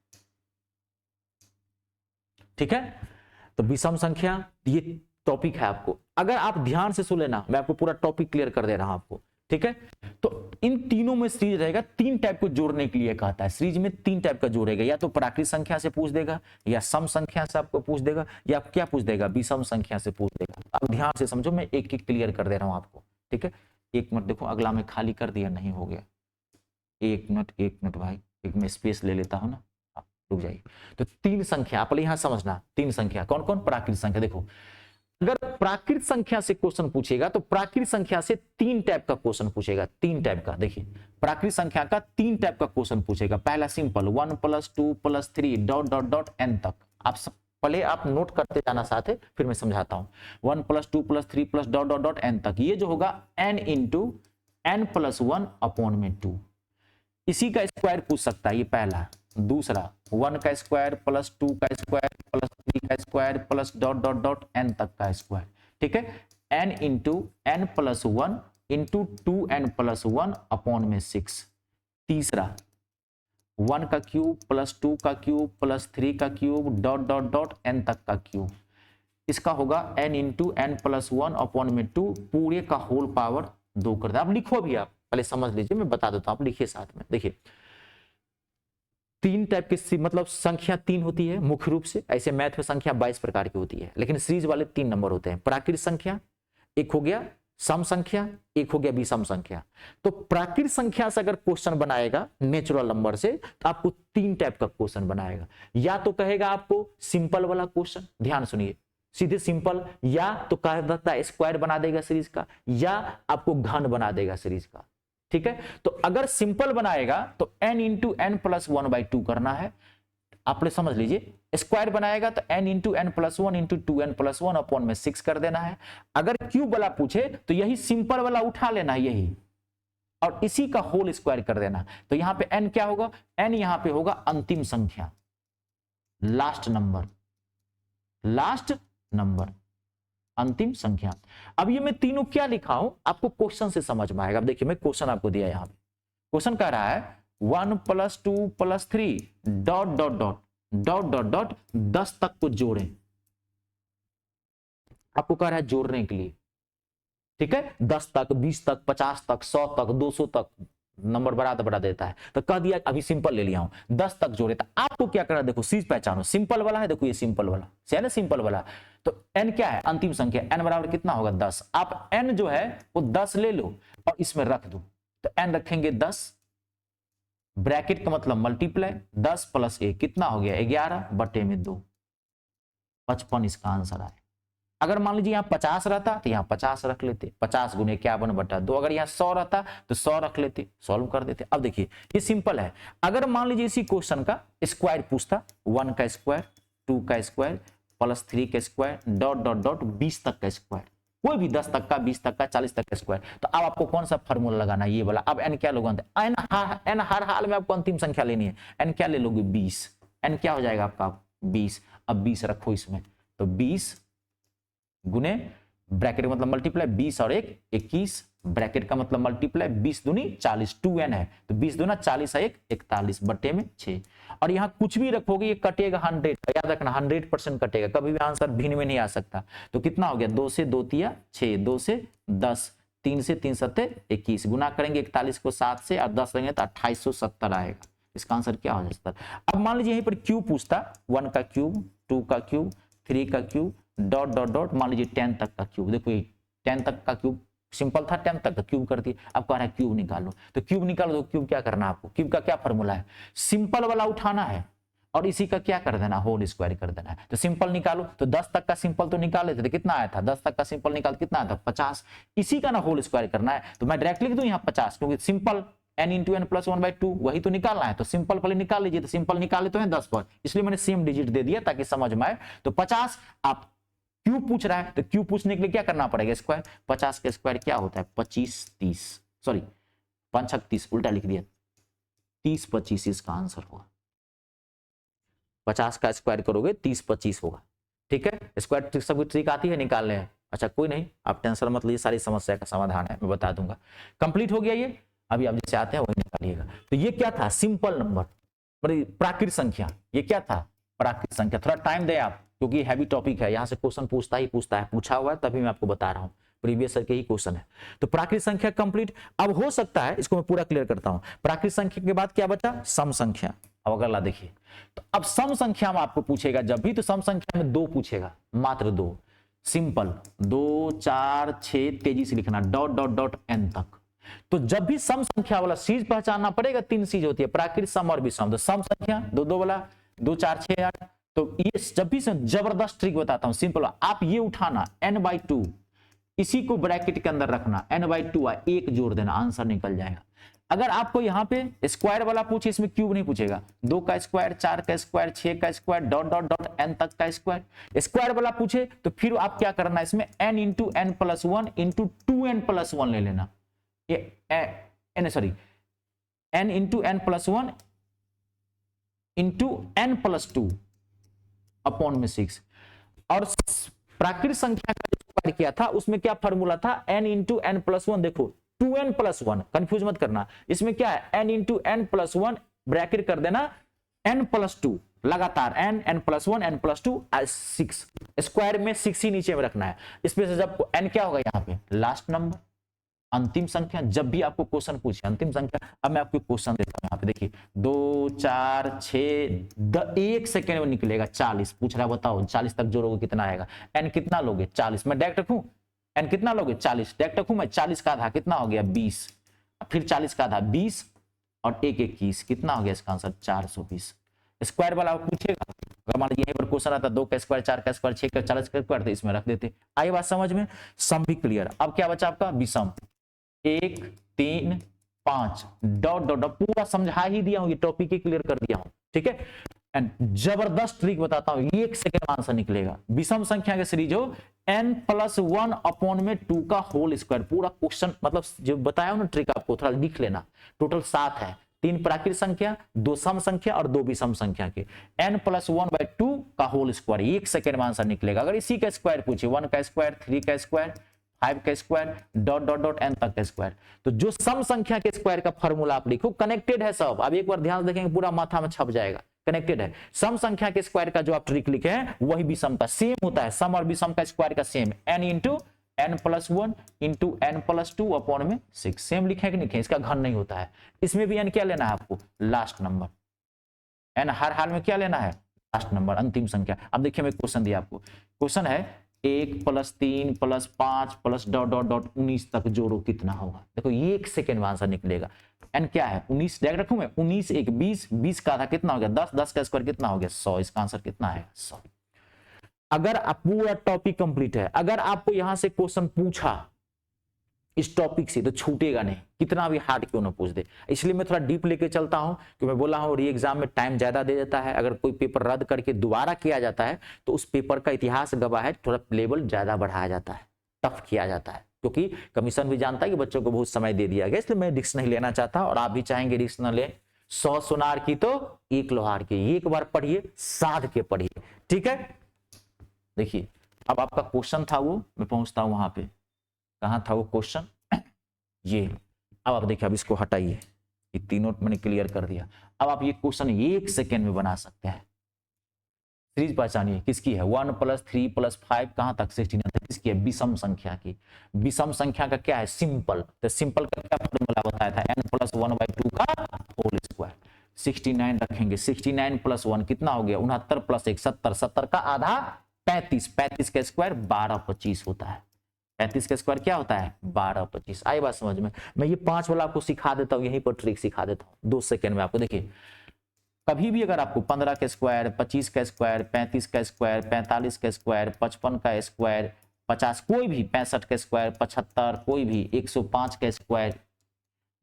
S1: ठीक है। तो विषम संख्या ये टॉपिक है आपको, अगर आप ध्यान से सुन लेना, मैं आपको पूरा टॉपिक क्लियर कर दे रहा हूं आपको। ठीक है। तो इन तीनों में सीरीज रहेगा, तीन टाइप को जोड़ने के लिए कहता है, सीरीज में तीन टाइप का जोड़ेगा, या तो प्राकृत संख्या से पूछ देगा, या सम संख्या से आपको पूछ देगा, या क्या पूछ देगा, विषम संख्या से पूछ देगा। अब ध्यान से समझो, मैं एक एक क्लियर कर दे रहा हूं आपको, ठीक है। एक मिनट देखो, अगला मैं खाली कर दिया, नहीं हो गया, एक मिनट भाई, एक मैं स्पेस ले लेता हूं ना, रुक जाइए। तो तीन संख्या आप यहां समझना, तीन संख्या कौन कौन, प्राकृत संख्या। देखो अगर प्राकृत संख्या से क्वेश्चन पूछेगा तो प्राकृत संख्या से तीन टाइप का क्वेश्चन पूछेगा, तीन टाइप का। देखिए प्राकृत संख्या का तीन टाइप का क्वेश्चन पूछेगा। पहला सिंपल 1 + 2 + 3 ... n तक। आप सब पहले आप नोट करते जाना साथ है, फिर मैं समझाता हूं। 1 + 2 + 3 + ... n तक, ये जो होगा n × n + 1/2। इसी का स्क्वायर पूछ सकता है, ये पहला। दूसरा 1 का स्क्वायर + 2 का स्क्वायर + 3 का स्क्वायर + ... n तक का स्क्वायर, ठीक है। n × n + 1 × 2n + 1/6। तीसरा 1 का क्यूब + 2 का क्यूब + 3 का क्यूब ... n तक का क्यूब। इसका होगा n × n + 1/2 पूरे का होल पावर 2 कर दे। आप लिखो भी, आप पहले समझ लीजिए, मैं बता देता हूं, आप लिखिए साथ में। देखिए तीन टाइप की मतलब संख्या तीन होती है मुख्य रूप से, ऐसे मैथ में संख्या 22 प्रकार की होती है, लेकिन सीरीज वाले तीन नंबर होते हैं। प्राकृत संख्या, एक हो गया सम संख्या, एक हो गया विषम संख्या। तो प्राकृत संख्या से अगर क्वेश्चन बनाएगा नेचुरल नंबर से, तो आपको तीन टाइप का क्वेश्चन बनाएगा। या तो कहेगा आपको सिंपल वाला क्वेश्चन, ध्यान सुनिए, सीधे सिंपल, या तो कह देता है स्क्वायर बना देगा सीरीज का, या आपको घन बना देगा सीरीज का, ठीक है। तो अगर सिंपल बनाएगा तो n × n + 1/2 करना है, आप लोग समझ लीजिए। स्क्वायर बनाएगा तो n × n + 1 × 2n + 1/6 कर देना है। अगर क्यूब वाला पूछे तो यही सिंपल वाला उठा लेना है, यही, और इसी का होल स्क्वायर कर देना। तो यहां पे n क्या होगा, n यहां पे होगा अंतिम संख्या, लास्ट नंबर, अंतिम संख्या। अब ये मैं तीनों क्या लिखा हूं, आपको क्वेश्चन से समझ में आएगा। अब देखिए मैं क्वेश्चन आपको दिया, यहां पे क्वेश्चन कह रहा है 1 + 2 + 3 ... 10 तक को जोड़ें। आपको कह रहा है जोड़ने के लिए, ठीक है। 10 तक, 20 तक, 50 तक, 100 तक, 200 तक नंबर बढ़ा देता है। तो कह दिया अभी सिंपल ले लिया हूं, 10 तक जोड़े। तो आपको क्या करना, देखो सीरीज पहचानो, सिंपल वाला है, देखो ये सिंपल वाला है ना, सिंपल वाला। तो n क्या है, अंतिम संख्या, n बराबर कितना होगा 10। आप n जो है वो 10 ले लो और इसमें रख दो। तो n रखेंगे 10, ब्रैकेट का मतलब मल्टीप्लाई, 10 + 1 कितना हो गया 11/2, 55 इसका आंसर आए। अगर मान लीजिए यहाँ 50 रहता तो यहाँ 50 रख लेते, 50 × 51/2। अगर यहाँ 100 रहता तो 100 रख लेते, सॉल्व कर देते। अब देखिए ये सिंपल है। अगर मान लीजिए इसी क्वेश्चन का स्क्वायर पूछता, 1 का स्क्वायर, 2 का स्क्वायर + 3 का स्क्वायर ... 20 तक का स्क्वायर, कोई भी 10 तक का, 20 तक का, 40 तक का स्क्वायर। तो अब आपको कौन सा फॉर्मूला लगाना है, ये वाला। अब n क्या लोगे, n हर हाल में आपको अंतिम संख्या लेनी है। n क्या ले लोगे 20, n क्या हो जाएगा आपका 20। अब 20 रखो इसमें, तो 20 गुने ब्रैकेट का मतलब मल्टीप्लाई, 20 और 1 21, ब्रैकेट का मतलब मल्टीप्लाई, 20 दूनी 40, 2n है तो 20 दूना 40 है 1 41/6। और यहाँ कुछ भी रखोगे ये कटेगा 100, याद रखना 100% कटेगा, कभी भी आंसर भिन्न में नहीं आ सकता। तो कितना हो गया, 2 से 2 तिया 6, 2 से 10, 3 से 3 सत्ते 21, गुना करेंगे 41 को 7 से और 10 रहेंगे तो 2870 आएगा। इसका आंसर क्या हो जाता है। अब मान लीजिए यहीं पर क्यूब पूछता, 1 का क्यूब, 2 का क्यूब, 3 का क्यूब ... मान लीजिए 10 तक का क्यूब। देखो ये 10 तक का क्यूब सिंपल था, 10 तक का क्यूब कर दिए। अब कह रहा है क्यूब निकालो, तो क्यूब निकालो। तो क्यूब क्या करना है आपको, क्यूब का क्या फॉर्मूला है, सिंपल वाला उठाना है और इसी का क्या कर देना, होल स्क्वायर कर देना है। तो सिंपल निकालो, तो 10 तक का सिंपल तो निकाल लेते थे, कितना आया था 10 तक का सिंपल निकाल कितना आया था 50। इसी का ना होल स्क्वायर करना है, तो मैं डायरेक्ट लिख दूं यहाँ 50, क्योंकि सिंपल n × n + 1/2 वही तो निकालना है। तो सिंपल पहले निकाल लीजिए, तो सिंपल निकाले तो है 10 पर, इसलिए मैंने सेम डिजिट दे दिया ताकि समझ में आए। तो 50, आप क्यूब पूछ रहा है तो क्यूब पूछने के लिए क्या करना पड़ेगा, स्क्वायर। 50 का स्क्वायर क्या होता है 25 30, सॉरी 5 36, उल्टा लिख दिया, 30 25 इसका आंसर होगा। 50 का स्क्वायर करोगे 30 25 होगा, ठीक है। स्क्वायर सब ट्रिक आती है निकालने है, अच्छा कोई नहीं, आप टेंशन मत लीजिए, सारी समस्या का समाधान है, मैं बता दूंगा। कंप्लीट हो गया ये, अभी आप जैसे आते हैं वही निकालिएगा। तो ये क्या था, सिंपल नंबर, प्राकृत संख्या। ये क्या था, प्राकृत संख्या। थोड़ा टाइम दे आप, क्योंकि हैवी टॉपिक है, यहां से क्वेश्चन पूछता है, पूछा हुआ है, तभी मैं आपको बता रहा हूं। प्रीवियस ईयर के ही क्वेश्चन है। तो प्राकृत संख्या कंप्लीट। अब हो सकता है इसको मैं पूरा क्लियर करता हूं। प्राकृत संख्या के बाद क्या बचा? सम संख्या। अब अगला देखिए, तो अब सम संख्या में आपको पूछेगा जब भी, तो सम संख्या में 2 पूछेगा, मात्र 2। सिंपल 2 4 6 तेजी से लिखना डॉट डॉट डॉट एन तक। तो जब भी सम संख्या वाला सीरीज पहचानना पड़ेगा, 3 सीरीज होती है, प्राकृत, सम और विषम। तो सम संख्या 2 2 वाला 2 4 6 8। तो ये जब भी जबरदस्त ट्रिक बताता हूं, सिंपल आप ये उठाना n/2, इसी को ब्रैकेट के अंदर रखना, n/2 1 जोड़ देना, आंसर निकल जाएगा। अगर आपको यहां पे स्क्वायर वाला पूछे, इसमें क्यूब नहीं पूछेगा, 2 का स्क्वायर 4 का स्क्वायर 6 का square dot dot dot n तक का स्क्वायर। स्क्वायर वाला पूछे तो फिर आप क्या करना, इसमें n into n plus 1 into 2n plus 1 ले लेना, ये sorry n into n plus 1 into n plus 2 upon में 6। और प्राकृत संख्या का जो स्क्वायर किया था उसमें क्या फॉर्मूला था, n इंटू एन प्लस 1, देखो 2n प्लस 1, कंफ्यूज मत करना, इसमें क्या है n into n plus 1 bracket कर देना n प्लस 2, लगातार n plus 1 n plus 2 6, square में 6 ही नीचे में रखना है। इसमें से जब n क्या होगा यहाँ पे लास्ट नंबर, अंतिम संख्या। जब भी आपको क्वेश्चन पूछे अंतिम संख्या, अब मैं आपको क्वेश्चन देता हूं, यहाँ पे देखिए 2 4 6 1 सेकेंड में निकलेगा 40। पूछ रहा है बताओ 40 तक जोड़ोगे कितना आएगा, n कितना लोगे 40, मैं डायरेक्ट रखूं, n कितना लोगे 40, डायरेक्ट रखूं मैं, 40 का आधा कितना हो गया 20, फिर 40 का आधा 20 और 1 21, कितना हो गया इसका आंसर 420। स्क्वायर वाला पूछेगा, अगर मान लीजिए यहीं पर क्वेश्चन आता 2 का स्क्वायर 4 का स्क्वायर 6 का 40 का स्क्वायर, तो इसमें रख देते। आई बात समझ में? सम भी क्लियर। अब क्या बचा आपका विषम, 1 3 5 डॉट डॉट डॉट, पूरा समझा ही दिया हूं, ये टॉपिक ही क्लियर कर दिया हूं, ठीक है। एंड जबरदस्त ट्रिक बताता हूं, 1 सेकंड में आंसर निकलेगा। विषम संख्या के सीरीज हो n प्लस 1 अपॉन में 2 का होल स्क्वायर, पूरा क्वेश्चन मतलब जो बताया हूं ना ट्रिक, आपको थोड़ा लिख लेना। टोटल 7 है, 3 प्राकृत संख्या, 2 सम संख्या और 2 विषम संख्या के, n प्लस 1/2 का होल स्क्वायर, 1 सेकंड में आंसर निकलेगा। अगर इसी का स्क्वायर पूछे, 1 का स्क्वायर 3 का स्क्वायर 5 का square dot dot dot n तक का स्क्वायर, तो जो सम संख्या के स्क्वायर का फॉर्मूला आप लिखो, कनेक्टेड है सब। अब एक बार ध्यान देखेंगे पूरा माथा में छप जाएगा, कनेक्टेड है। सम संख्या के स्क्वायर का जो आप ट्रिक लिखे हैं वही विषम का सेम होता है, सम और विषम का स्क्वायर का same, n into n plus 1 into n plus 2 upon में 6, सेम लिखे कि नहीं, इसका घन नहीं होता है। इसमें भी n क्या लेना है आपको, लास्ट नंबर, n हर हाल में क्या लेना है, लास्ट नंबर, अंतिम संख्या। अब देखिए मैं क्वेश्चन दिया आपको, क्वेश्चन है 1 plus 3 plus 5 plus dot dot dot 19 तक जोड़ो कितना होगा। देखो 1 सेकेंड में आंसर निकलेगा। n क्या है 19, डायरेक्ट रखूं मैं, 19 1 20, 20 का आधा कितना हो गया 10, 10 का स्क्वायर कितना हो गया 100, इसका आंसर कितना है 100। अगर आप पूरा टॉपिक कंप्लीट है, अगर आपको यहां से क्वेश्चन पूछा इस टॉपिक से तो छूटेगा नहीं, कितना भी हार्ड क्यों ना पूछ दे। इसलिए मैं थोड़ा डीप लेके चलता हूं, कि मैं बोला हूं री एग्जाम में टाइम ज्यादा दे देता है। अगर कोई पेपर रद्द करके दोबारा किया जाता है तो उस पेपर का इतिहास गवाह है, थोड़ा लेवल ज्यादा बढ़ाया जाता है, टफ किया जाता है, क्योंकि कमीशन भी जानता है कि बच्चों को बहुत समय दे दिया गया, इसलिए मैं रिस्क नहीं लेना चाहता। और आप भी चाहेंगे रिस्क न ले, 100 सुनार की तो 1 लोहार की, एक बार पढ़िए साध के पढ़िए, ठीक है। देखिए अब आपका क्वेश्चन था वो, मैं पहुंचता हूं वहां पे, कहां था वो क्वेश्चन, ये। अब आप देखिए, अब इसको हटाइए, ये तीनों मैंने क्लियर कर दिया। अब आप ये क्वेश्चन 1 सेकेंड में बना सकते हैं। सीरीज पहचानिए किसकी है, 1 प्लस 3 प्लस 5 कहां तक 69 तक, किसकी है, विषम संख्या की। विषम संख्या का क्या है, सिंपल। तो सिंपल का क्या फॉर्मूला बताया था, n प्लस 1/2 का होल स्क्वायर। 69 रखेंगे, 69 प्लस 1 कितना हो गया 69 प्लस 1 70, 70 का आधा 35, 35 का स्क्वायर 12 25 होता है। 35 का स्क्वायर क्या होता है 12 25। आई बात समझ में? मैं ये 5 वाला आपको सिखा देता हूं, यहीं पर ट्रिक सिखा देता हूं 2 सेकेंड में आपको। देखिए कभी भी अगर आपको 15 का स्क्वायर 25 का स्क्वायर 35 का स्क्वायर 45 का स्क्वायर 55 का स्क्वायर 50, कोई भी 65 का स्क्वायर 75, कोई भी 105 का स्क्वायर,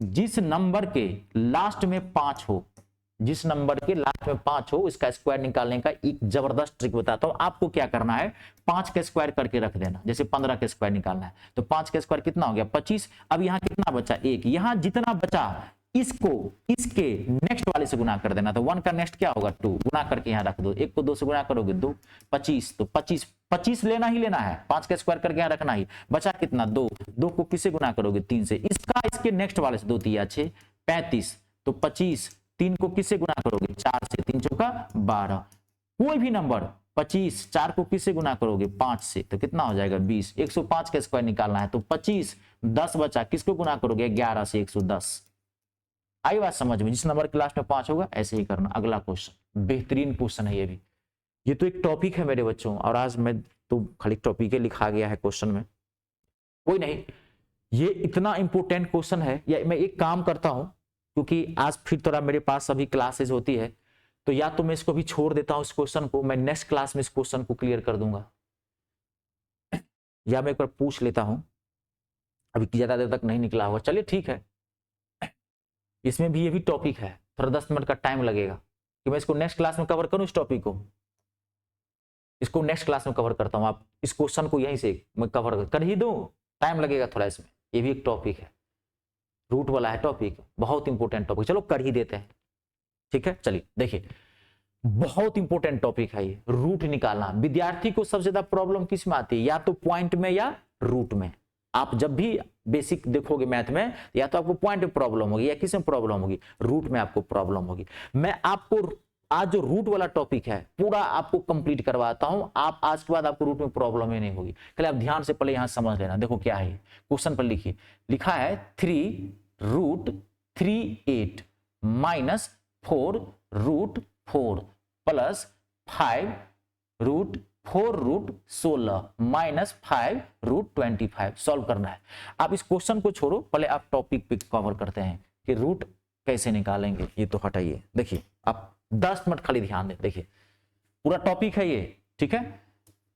S1: जिस नंबर के लास्ट में 5 हो, जिस नंबर के लास्ट में 5 हो, इसका स्क्वायर निकालने का एक जबरदस्त ट्रिक बताता हूं। आपको क्या करना है, 5 का स्क्वायर करके रख देना। जैसे 15 का स्क्वायर निकालना है तो 5 का स्क्वायर कितना हो गया 25। अब यहाँ कितना बचा 1, यहाँ जितना बचा इसको इसके नेक्स्ट वाले से गुना कर देना। तो 1 का नेक्स्ट क्या होगा 2, गुना करके यहाँ रख दो। 1 को 2 से गुना करोगे 2, 25, तो 25 लेना ही लेना है, 5 का स्क्वायर करके यहाँ रखना ही। बचा कितना 2, 2 को किससे गुना करोगे 3 से, इसका इसके नेक्स्ट वाले से 2 3 6 35, तो 25, 3 को किससे गुना करोगे 4 से, 3 चौका 12। कोई भी नंबर 25, 4 को किससे गुना करोगे 5 से, तो कितना हो जाएगा 20। 105 का स्क्वायर निकालना है तो 25, 10 बचा, किसको गुना करोगे 11 से 110। आई बात समझ में? जिस नंबर की लास्ट में 5 होगा ऐसे ही करना। अगला क्वेश्चन, बेहतरीन क्वेश्चन है ये भी। ये तो एक टॉपिक है मेरे बच्चों, और आज मैं तो खाली टॉपिक ही लिखा गया है क्वेश्चन में, कोई नहीं। ये इतना इंपॉर्टेंट क्वेश्चन है, या मैं एक काम करता हूं, क्योंकि आज फिर थोड़ा मेरे पास अभी क्लासेज होती है, तो या तो मैं इसको भी छोड़ देता हूं इस क्वेश्चन को, मैं नेक्स्ट क्लास में इस क्वेश्चन को क्लियर कर दूंगा, या मैं एक बार पूछ लेता हूं, अभी ज्यादा देर तक नहीं निकला होगा, चलिए ठीक है। इसमें भी ये भी टॉपिक है, थोड़ा 10 मिनट का टाइम लगेगा कि मैं इसको नेक्स्ट क्लास में कवर करूं। इस टॉपिक को, इसको नेक्स्ट क्लास में कवर करता हूं। आप इस क्वेश्चन को यहीं से मैं कवर कर ही दूं, टाइम लगेगा थोड़ा इसमें। ये भी एक टॉपिक है, रूट वाला है टॉपिक, बहुत इंपॉर्टेंट टॉपिक, चलो कर ही देते हैं, ठीक है। चलिए देखिए, बहुत इंपॉर्टेंट टॉपिक है ये, रूट निकालना। विद्यार्थी को सबसे ज्यादा प्रॉब्लम किस में आती है, या तो पॉइंट में या रूट में। आप जब भी बेसिक देखोगे मैथ में, या तो आपको पॉइंट में प्रॉब्लम होगी या किस में प्रॉब्लम होगी, रूट में आपको प्रॉब्लम होगी। मैं आपको आज जो रूट वाला टॉपिक है पूरा आपको कंप्लीट करवाता हूं, आप आज के बाद आपको रूट में प्रॉब्लम ही नहीं होगी। पहले आप ध्यान से पहले यहां समझ लेना। देखो क्या है क्वेश्चन पर लिखिए, लिखा है 3√38 माइनस 4√4 प्लस 5√4√16 माइनस 5√25 सॉल्व करना है। आप इस क्वेश्चन को छोड़ो, पहले आप टॉपिक पे कवर करते हैं कि रूट कैसे निकालेंगे। ये तो हटाइए, देखिए आप 10 मिनट खाली ध्यान दें। देखिए पूरा टॉपिक है ये, ठीक है।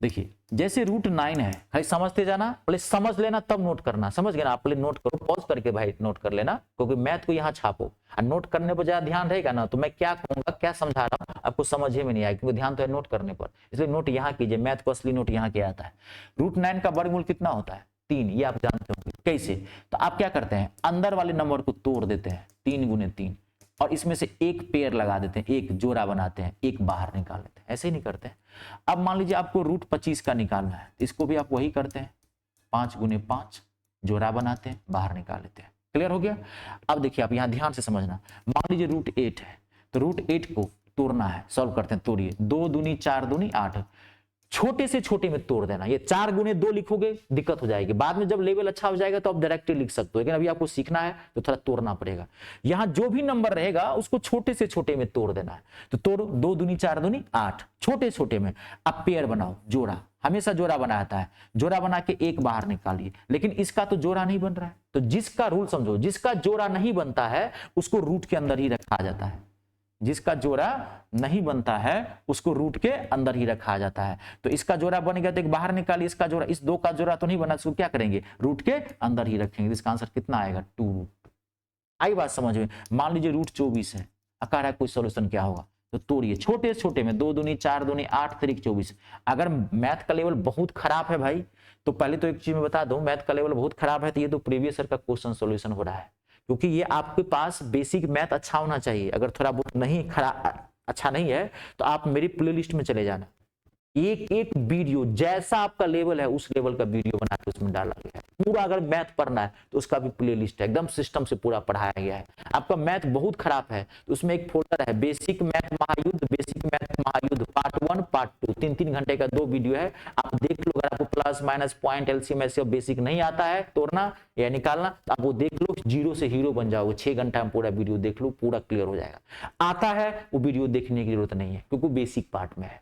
S1: देखिए जैसे √9 है, भाई समझते जाना, पहले समझ लेना तब नोट करना। समझ गए ना आप? पहले नोट करो, पॉज करके भाई नोट कर लेना, क्योंकि मैथ को यहाँ छापो और नोट करने पर ज्यादा ध्यान रहेगा ना, तो मैं क्या कहूंगा क्या समझा रहा हूँ आपको समझ ही में नहीं आएगा, क्योंकि ध्यान तो है नोट करने पर। इसलिए नोट यहाँ कीजिए, मैथ को असली नोट यहाँ किया आता है। √9 का वर्गमूल कितना होता है 3, ये आप जानते होंगे। कैसे? तो आप क्या करते हैं, अंदर वाले नंबर को तोड़ देते हैं 3 गुने 3, और इसमें से एक पेयर लगा देते हैं, एक जोड़ा बनाते हैं, एक बाहर निकाल लेते हैं। ऐसे ही नहीं करते हैं। अब मान लीजिए आपको √25 का निकालना है, इसको भी आप वही करते हैं, 5 गुने 5 जोड़ा बनाते हैं, बाहर निकाल लेते हैं। क्लियर हो गया? अब देखिए आप यहां ध्यान से समझना, मान लीजिए √8 है, तो √8 को तोड़ना है, सॉल्व करते हैं। तोड़िए, 2 दूनी 4 दूनी 8, छोटे से छोटे में तोड़ देना। ये 4 गुने 2 लिखोगे दिक्कत हो जाएगी, बाद में जब लेवल अच्छा हो जाएगा तो आप डायरेक्टली लिख सकते हो, लेकिन अभी आपको सीखना है तो थोड़ा तोड़ना पड़ेगा। यहां जो भी नंबर रहेगा उसको छोटे से छोटे में तोड़ देना है। तो तोड़ो, 2 दूनी 4 दूनी 8, छोटे छोटे में। अब पेयर बनाओ, जोड़ा, हमेशा जोड़ा बनाता है, जोड़ा बना के एक बाहर निकालिए। लेकिन इसका तो जोड़ा नहीं बन रहा है, तो जिसका रूल समझो, जिसका जोड़ा नहीं बनता है उसको रूट के अंदर ही रखा जाता है। जिसका जोड़ा नहीं बनता है उसको रूट के अंदर ही रखा जाता है। तो इसका जोड़ा बन गया तो एक बाहर निकालिए, इसका जोड़ा, इस 2 का जोड़ा तो नहीं बना, इसको क्या करेंगे, रूट के अंदर ही रखेंगे। इसका आंसर कितना आएगा 2। आई बात समझ में? मान लीजिए √24 है, आकार है, कोई सोल्यूशन क्या होगा, तो तोड़िए छोटे छोटे में, 2 दूनी 4 दूनी 8 3 24। अगर मैथ का लेवल बहुत खराब है भाई, तो पहले तो एक चीज मैं बता दूं, मैथ का लेवल बहुत खराब है तो ये तो प्रीवियस ईयर का क्वेश्चन सोल्यूशन हो रहा है, क्योंकि ये आपके पास बेसिक मैथ अच्छा होना चाहिए। अगर थोड़ा बहुत नहीं अच्छा नहीं है तो आप मेरी प्लेलिस्ट में चले जाना, एक एक वीडियो जैसा आपका लेवल है उस लेवल का वीडियो बना के उसमें डाला गया है पूरा। अगर मैथ पढ़ना है तो उसका भी प्लेलिस्ट है, एकदम सिस्टम से पूरा पढ़ाया गया है। आपका मैथ बहुत खराब है तो उसमें एक फोल्डर है, बेसिक मैथ महायुद्ध, बेसिक मैथ महायुद्ध पार्ट 1 पार्ट 2, 3-3 घंटे का 2 वीडियो है, आप देख लो। अगर आपको प्लस माइनस पॉइंट एलसीएम ऐसे बेसिक नहीं आता है तोड़ना या निकालना, तो आप वो देख लो, जीरो से हीरो बन जाओगे। 6 घंटा में पूरा वीडियो देख लो, पूरा क्लियर हो जाएगा। आता है वो वीडियो देखने की जरूरत नहीं है, क्योंकि बेसिक पार्ट में है।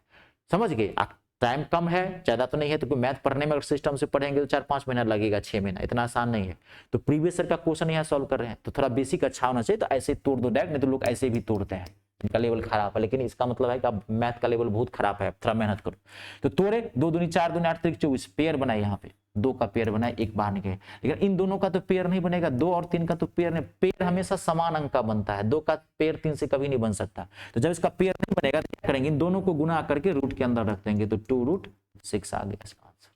S1: समझ गए? टाइम कम है, ज्यादा तो नहीं है, तो मैथ पढ़ने में अगर सिस्टम से पढ़ेंगे तो 4-5 महीना लगेगा, 6 महीना, इतना आसान नहीं है। तो प्रीवियस ईयर का क्वेश्चन यहाँ सॉल्व कर रहे हैं तो थोड़ा बेसिक अच्छा होना चाहिए, तो ऐसे तोड़ दो डायरेक्ट, नहीं तो लोग ऐसे भी तोड़ते हैं, इनका लेवल खराब है। लेकिन इसका मतलब है कि आप मैथ का लेवल बहुत खराब है, थोड़ा मेहनत करो। तो तोड़े, 2 दूनी 4 दूनी 8 3 24, पेयर बनाए, यहाँ पे 2 का पेयर बनाए, एक बाहर निकले। लेकिन इन दोनों का तो पेयर नहीं बनेगा, 2 और 3 का तो पेयर नहीं, पेयर हमेशा समान अंक का बनता है, 2 का पेयर 3 से कभी नहीं बन सकता। तो जब इसका पेयर नहीं बनेगा तो क्या करेंगे, इन दोनों को गुना करके रूट के अंदर रख देंगे, तो 2√6 आ गया इसका आंसर।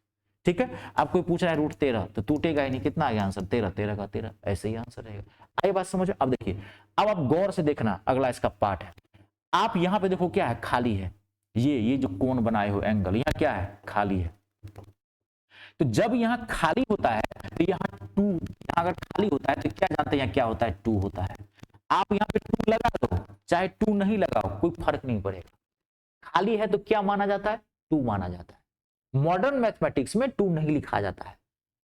S1: ठीक है? आप कोई पूछ रहा है √13 तो टूटेगा ही नहीं, कितना आ गया आंसर 13, 13 का 13, ऐसे ही आंसर रहेगा। आई बात समझो? अब देखिए, अब आप गौर से देखना, अगला इसका पार्ट है। आप यहां पे देखो क्या है, खाली है, ये जो कोण बनाए हो एंगल, यहाँ क्या है, खाली है। तो जब यहां खाली होता है तो यहाँ 2, यहां अगर खाली होता है तो क्या जानते हैं क्या होता है, 2 होता है। आप यहाँ पे 2 लगा दो चाहे 2 नहीं लगाओ, कोई फर्क नहीं पड़ेगा। खाली है तो क्या माना जाता है, 2 माना जाता है। मॉडर्न मैथमेटिक्स में 2 नहीं लिखा जाता है,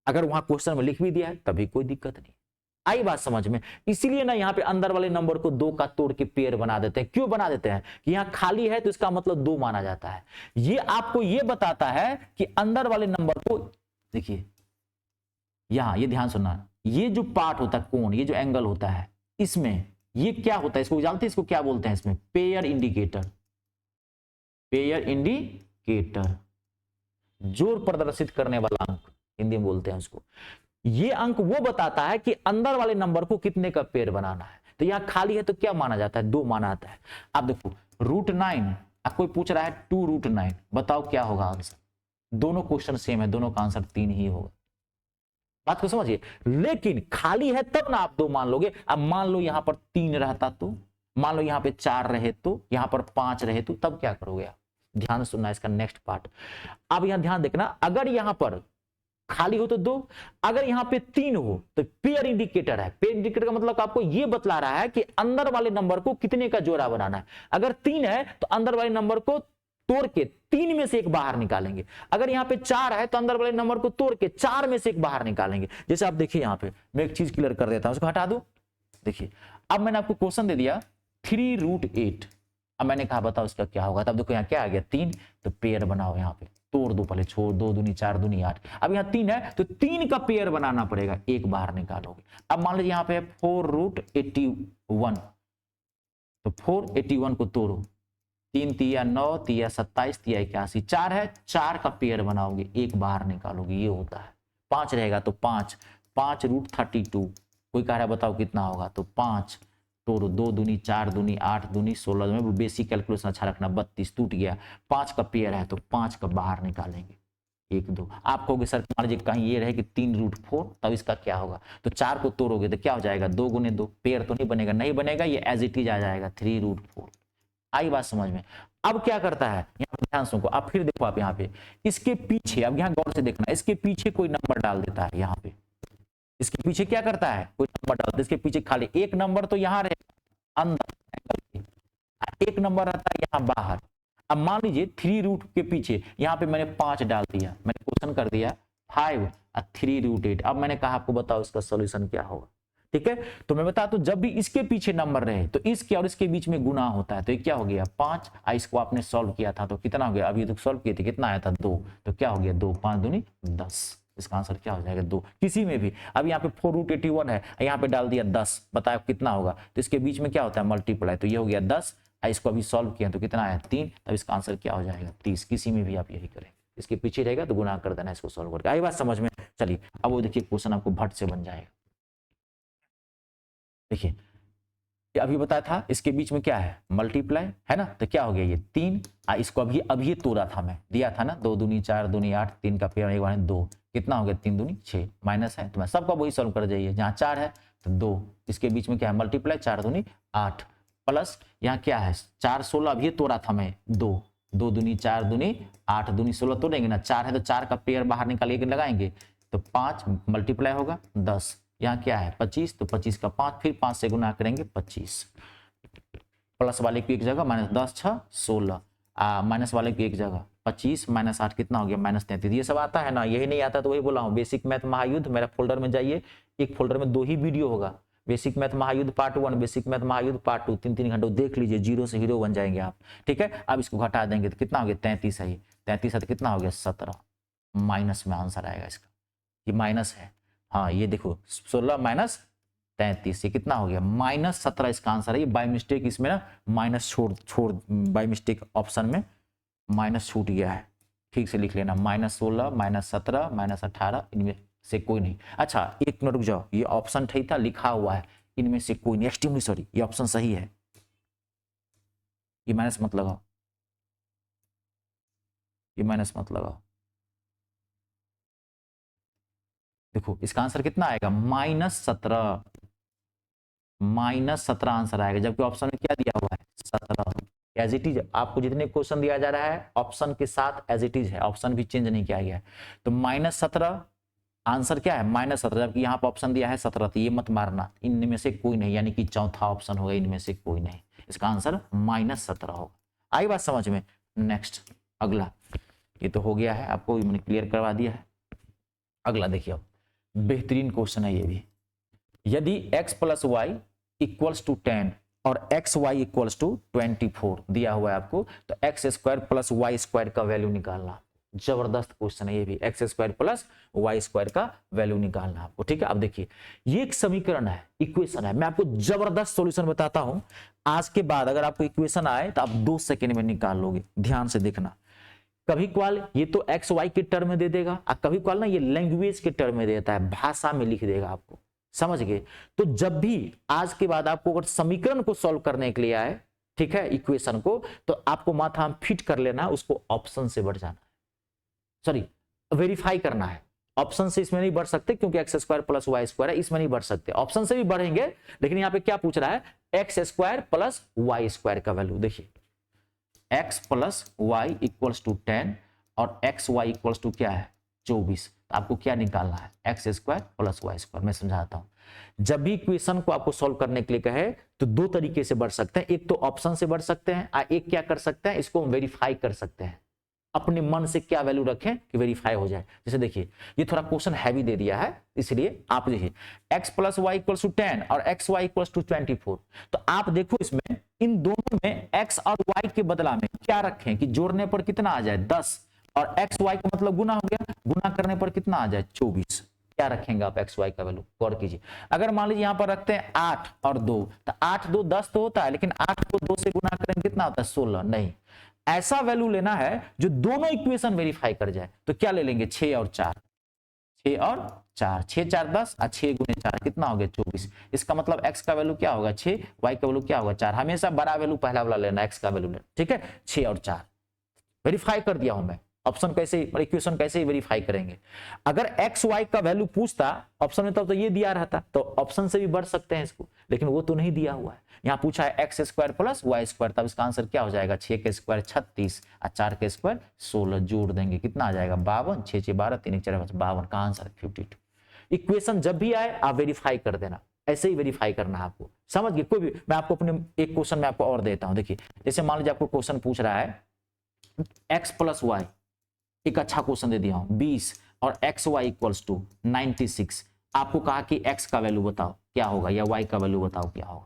S1: अगर वहां क्वेश्चन में लिख भी दिया है तभी कोई दिक्कत नहीं। आई बात समझ में? इसीलिए ना यहाँ पे अंदर वाले नंबर को 2 का तोड़ के पेयर बना देते हैं। क्यों बना देते हैं? कि यहाँ खाली है तो इसका मतलब 2 माना जाता है। ये आपको ये बताता है कि अंदर वाले नंबर को, देखिए यहां ये ध्यान सुनना, ये जो पार्ट होता है कोण, ये जो एंगल होता है, इसमें ये क्या होता है, इसको जानते हैं इसको क्या बोलते हैं? इसमें पेयर इंडिकेटर, पेयर इंडिकेटर, जोर प्रदर्शित करने वाला अंक हिंदी में बोलते हैं उसको। ये अंक वो बताता है कि अंदर वाले नंबर को कितने का पेयर बनाना है। तो यहां खाली है तो क्या माना जाता है? 2 माना जाता है। अब देखो √9, अब कोई पूछ रहा है 2√9, बताओ क्या होगा आंसर? दोनों क्वेश्चन सेम है, दोनों का आंसर 3 ही होगा। बात को समझिए, लेकिन खाली है तब ना आप 2 मान लोगे। अब मान लो यहां पर 3 रहता तो, मान लो यहां पे 4 रहे तो, यहां पर 5 रहे तो, तब क्या करोगे आप? ध्यान सुनना इसका नेक्स्ट पार्ट। अब यहां ध्यान देखना, अगर यहां पर खाली हो तो 2, अगर यहां पे 3 हो तो पेयर इंडिकेटर है। पेयर इंडिकेटर का मतलब आपको यह बतला रहा है कि अंदर वाले नंबर को कितने का जोड़ा बनाना है। अगर 3 है तो अंदर वाले नंबर को तोड़ के 3 में से एक बाहर निकालेंगे। अगर यहाँ पे 4 है तो अंदर वाले नंबर को तोड़ के 4 में से एक बाहर निकालेंगे। जैसे आप देखिए यहाँ पे मैं एक चीज क्लियर कर देता हूं, उसको हटा दो। देखिए अब मैंने आपको क्वेश्चन दे दिया 3√8, अब मैंने कहा बताओ इसका क्या होगा। तब देखो यहाँ क्या आ गया 3, तो पेयर बनाओ, यहाँ पे तोड़ दो, पहले छोड़, 2 दूनी 4 दूनी 8। अब यहाँ 3 है तो 3 का पेयर बनाना पड़ेगा, एक बाहर निकालोगे। अब मान लीजिए यहाँ पे 4√81, तो 481 को तोड़ो, 3 तिया 9, तिया 27, तिया 81, 4 है, 4 का पेयर बनाओगे, एक बाहर निकालोगे, ये होता है। 5 रहेगा तो 5, 5√32, कोई कह रहा है बताओ कितना होगा, तो 5 तोड़ो, 2 दूनी 4 दूनी 8 दूनी 16, में बेसिक कैलकुलेशन अच्छा रखना, 32 टूट गया। 5 का पेयर है तो 5 का बाहर निकालेंगे, 1 2। आप कहोगे सर मान लीजिए कहीं ये रहे कि 3√4, तब इसका क्या होगा? तो 4 को तोड़ोगे तो क्या हो जाएगा? 2 गुने 2, पेयर तो नहीं बनेगा, नहीं बनेगा, ये एज इट इज आ जाएगा 3√4। आई बात समझ में? अब क्या करता है, यहाँ पे ध्यान सुनो, अब फिर देखो आप यहाँ पे इसके पीछे, अब यहाँ गौर से देखना, इसके पीछे कोई नंबर डाल देता है। यहाँ पे इसके पीछे क्या करता है, कोई नंबर डालता है, इसके पीछे खाली एक नंबर तो यहाँ रहेगा अंदर, एक नंबर रहता है यहाँ बाहर। अब मान लीजिए 3 के पीछे यहाँ पे मैंने 5 डाल दिया, मैंने क्वेश्चन कर दिया 5 और 3√8। अब मैंने कहा आपको बताओ इसका सोल्यूशन क्या होगा। ठीक है, तो मैं बता दूं जब भी इसके पीछे नंबर रहे तो इसके और इसके बीच में गुना होता है, तो ये क्या हो गया 5, इसको आपने सॉल्व किया था तो कितना हो गया, अभी तो सॉल्व किए थे कितना आया था 2, तो क्या हो गया 2, 5 दूनी 10, इसका आंसर क्या हो जाएगा 2। किसी में भी, अब यहाँ पे 4√81 है, यहाँ पे डाल दिया 10, बताया कितना होगा, तो इसके बीच में क्या होता है मल्टीप्लाई, तो ये हो गया 10, इसको अभी सॉल्व किया तो कितना आया 3, तब इसका आंसर क्या हो जाएगा 30। किसी में भी आप यही करेंगे, इसके पीछे रहेगा तो गुना कर देना इसको सॉल्व करके। आई बात समझ में? चलिए अब वो देखिए क्वेश्चन आपको भट से बन जाएगा। देखिए अभी बताया था इसके बीच में क्या है मल्टीप्लाई है ना, तो क्या हो गया ये 3, इसको अभी तोड़ा था, मैं दिया था ना 2 दूनी 4 दूनी 8, 3 का पेयर एक बार 2, कितना हो गया 3 दूनी 6, माइनस है तो मैं सबका वही सॉल्व कर जाइए। जहाँ 4 है तो 2, इसके बीच में क्या है मल्टीप्लाई, 4 दूनी 8, प्लस यहाँ क्या है 4 16, अभी तोड़ा था मैं 2, 2 दूनी 4 दूनी 8 दूनी 16 तोड़ेंगे ना, 4 है तो 4 का पेयर बाहर निकाल के लगाएंगे तो 5 मल्टीप्लाई होगा 10, यहाँ क्या है 25, तो 25 का 5, फिर 5 से गुना करेंगे 25, प्लस वाले की एक जगह माइनस 10 6 16, माइनस वाले की एक जगह 25 माइनस 8 कितना हो गया -33। ये सब आता है ना, यही नहीं आता तो वही बोला हूँ बेसिक मैथ महायुद्ध, मेरा फोल्डर में जाइए, एक फोल्डर में 2 ही वीडियो होगा, बेसिक मैथ महायुद्ध पार्ट 1, बेसिक मैथ महायुद्ध पार्ट 2, 3 घंटों देख लीजिए, जीरो से हीरो बन जाएंगे आप। ठीक है, अब इसको घटा देंगे तो कितना हो गया 33 है, 33 है तो कितना हो गया 17, माइनस में आंसर आएगा इसका, ये माइनस है। हाँ ये देखो 16 माइनस 33, ये कितना हो गया -17 इसका आंसर है। ये बाय मिस्टेक इसमें ना माइनस छोड़ बाय मिस्टेक ऑप्शन में माइनस छूट गया है, ठीक से लिख लेना, -16 -17 -18, इनमें से कोई नहीं। अच्छा एक मिनट रुक जाओ, ये ऑप्शन ठीक था लिखा हुआ है, इनमें से कोई नहीं, एक्सट्रीमली सॉरी, ये ऑप्शन सही है, ये माइनस मत लगाओ, ये माइनस मत लगाओ। देखो इसका आंसर कितना आएगा -17, -17 आंसर आएगा, जबकि ऑप्शन में क्या दिया हुआ है 17। एज इट इज आपको जितने क्वेश्चन दिया जा रहा है ऑप्शन के साथ एज इट इज है, ऑप्शन भी चेंज नहीं किया गया है। तो -17 आंसर क्या है -17, जबकि यहाँ पर ऑप्शन दिया है 17, तो ये मत मारना, इनमें से कोई नहीं, यानी कि चौथा ऑप्शन होगा, इनमें से कोई नहीं, इसका आंसर -17 होगा। आई बात समझ में? नेक्स्ट अगला ये तो हो गया है, आपको मैंने क्लियर करवा दिया है। अगला देखिए, अब बेहतरीन क्वेश्चन है ये भी। यदि x plus y equals to 10 और एक्स वाई इक्वल्स टू 24 दिया हुआ है आपको, तो x square plus y square का वैल्यू निकालना। जबरदस्त क्वेश्चन है ये भी, x square plus y square का वैल्यू निकालना आपको, ठीक है। अब देखिए, ये एक समीकरण है, इक्वेशन है, मैं आपको जबरदस्त सॉल्यूशन बताता हूं। आज के बाद अगर आपको इक्वेशन आए तो आप 2 सेकंड में निकाल लोगे, ध्यान से देखना। कभी कभार ये तो एक्स वाई के टर्म में दे देगा, और कभी कभार ना ये लैंग्वेज के टर्म में देता है, भाषा में लिख देगा आपको, समझ गए। तो जब भी आज के बाद आपको अगर समीकरण को सॉल्व करने के लिए आए, ठीक है, इक्वेशन को, तो आपको माथा में फिट कर लेना है, उसको ऑप्शन से बढ़ जाना है, सॉरी वेरीफाई करना है। ऑप्शन से इसमें नहीं बढ़ सकते क्योंकि x square plus y square है, इसमें नहीं बढ़ सकते। ऑप्शन से भी बढ़ेंगे, लेकिन यहाँ पे क्या पूछ रहा है, x square plus y square का वैल्यू। देखिए, x plus y equals to 10 और एक्स वाई इक्वल्स टू क्या है 24। तो आपको क्या निकालना है, x square plus y square. मैं समझाता हूं। जब भी इक्वेशन को आपको सॉल्व करने के लिए कहे तो 2 तरीके से बढ़ सकते हैं, एक तो ऑप्शन से बढ़ सकते हैं, एक क्या कर सकते हैं, इसको हम वेरीफाई कर सकते हैं, अपने मन से क्या वैल्यू रखें कि वेरीफाई हो जाए। जैसे देखिए, ये थोड़ा क्वेश्चन हैवी दे दिया है, इसलिए आप देखिए x plus y equals to 10 और एक्स वाई इक्वल्स टू 24। तो आप देखो इसमें इन दोनों में x और y के बदला में क्या रखें कि जोड़ने पर कितना आ जाए 10, और एक्स वाई का मतलब गुना हो गया, गुना करने पर कितना आ जाए 24। क्या रखेंगे आप एक्स वाई का वैल्यू, गौर कीजिए। अगर मान लीजिए यहां पर रखते हैं 8 और 2, तो 8 2 10 तो होता है, लेकिन 8 को 2 से गुना करेंगे कितना होता है 16। नहीं, ऐसा वैल्यू लेना है जो दोनों इक्वेशन वेरीफाई कर जाए। तो क्या ले लेंगे, 6 और 4, 6 और 4, 6 4 10 और 6 गुने 4 कितना हो गया 24। इसका मतलब x का वैल्यू क्या होगा 6, y का वैल्यू क्या होगा 4। हमेशा बड़ा वैल्यू पहला वाला लेना, x का वैल्यू लेना, ठीक है। 6 और 4 वेरीफाई कर दिया हूं मैं। ऑप्शन कैसे, इक्वेशन कैसे वेरीफाई करेंगे। अगर एक्स वाई का वैल्यू पूछता ऑप्शन में, तब तो ये दिया रहता, तो ऑप्शन से भी बढ़ सकते हैं इसको, लेकिन वो तो नहीं दिया हुआ है। यहां पूछा है x square plus y square, तब इसका आंसर क्या हो जाएगा, 6 के स्क्वायर 36 और 4 के स्क्वायर 16, जोड़ देंगे कितना आ जाएगा 52, 6 6 12 3 4 52 का आंसर 52। इक्वेशन जब भी आए आप वेरीफाई कर देना, ऐसे ही वेरीफाई करना है आपको, समझ गए। कोई भी, मैं आपको अपने एक क्वेश्चन में आपको और देता हूं। देखिए, जैसे मान लीजिए आपको क्वेश्चन पूछ रहा है एक्स प्लस वाई, एक अच्छा क्वेश्चन दे दिया हूं 20 और एक्स वाई इक्वल्स टू 96। आपको कहा कि एक्स का वैल्यू बताओ क्या होगा, या वाई का वैल्यू बताओ क्या होगा,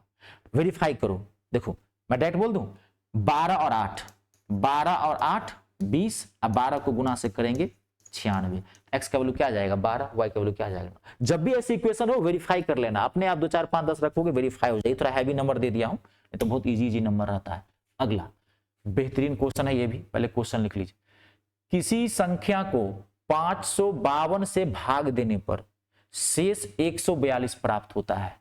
S1: वेरीफाई करो। देखो मैं डायरेक्ट बोल दूं, 12 और 8, 12 और 8 20, अब 12 को गुना से करेंगे 96। एक्स का वैल्यू क्या आ जाएगा 12, वाई का वैल्यू क्या आ जाएगा। जब भी ऐसी इक्वेशन हो वेरीफाई कर लेना, अपने आप 2 4 5 10 रखोगे वेरीफाई हो जाएगी। थोड़ा हैवी नंबर दे दिया हूं, ये तो बहुत इजी नंबर रहता है। अगला बेहतरीन क्वेश्चन है ये भी, पहले क्वेश्चन लिख लीजिए। किसी संख्या को 552 से भाग देने पर शेष 142 प्राप्त होता है,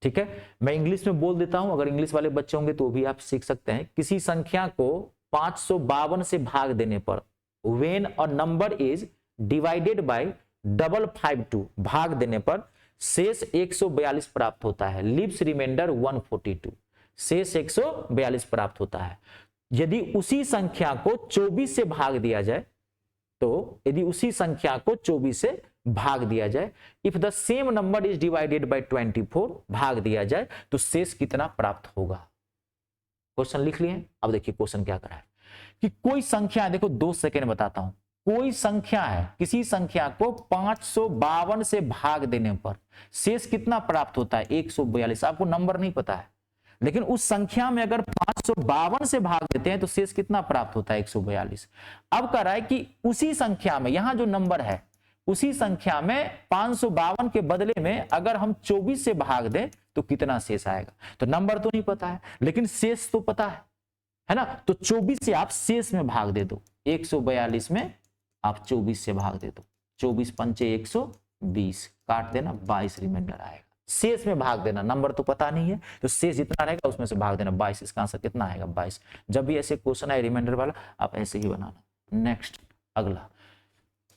S1: ठीक है। मैं इंग्लिश में बोल देता हूं, अगर इंग्लिश वाले बच्चे होंगे तो भी आप सीख सकते हैं। किसी संख्या को 552 से भाग देने पर, when a number is divided by 552, भाग देने पर शेष 142 प्राप्त होता है। लिव्स रिमाइंडर 142, शेष 142 प्राप्त होता है। यदि उसी संख्या को 24 से भाग दिया जाए, तो यदि उसी संख्या को 24 से भाग दिया जाए, if the same number is divided by 24, भाग दिया जाए, तो शेष कितना प्राप्त होगा। क्वेश्चन लिख लिए। अब देखिए क्वेश्चन क्या करा है कि कोई संख्या है, देखो 2 सेकेंड बताता हूं। कोई संख्या है, किसी संख्या को 552 से भाग देने पर शेष कितना प्राप्त होता है 142। आपको नंबर नहीं पता है, लेकिन उस संख्या में अगर 552 से भाग देते हैं तो शेष कितना प्राप्त होता है 142। अब कह रहा है कि उसी संख्या में, यहां जो नंबर है उसी संख्या में 552 के बदले में अगर हम 24 से भाग दें तो कितना शेष आएगा। तो नंबर तो नहीं पता है, लेकिन शेष तो पता है ना। तो 24 से आप शेष में भाग दे दो, 142 में आप 24 से भाग दे दो, 24 पंचे 120, काट देना 22 रिमाइंडर आएगा। शेष में भाग देना, नंबर तो पता नहीं है, तो शेष जितना रहेगा उसमें से भाग देना 22। इसका आंसर कितना आएगा 22। जब भी ऐसे क्वेश्चन आए रिमाइंडर वाला, आप ऐसे ही बनाना। नेक्स्ट अगला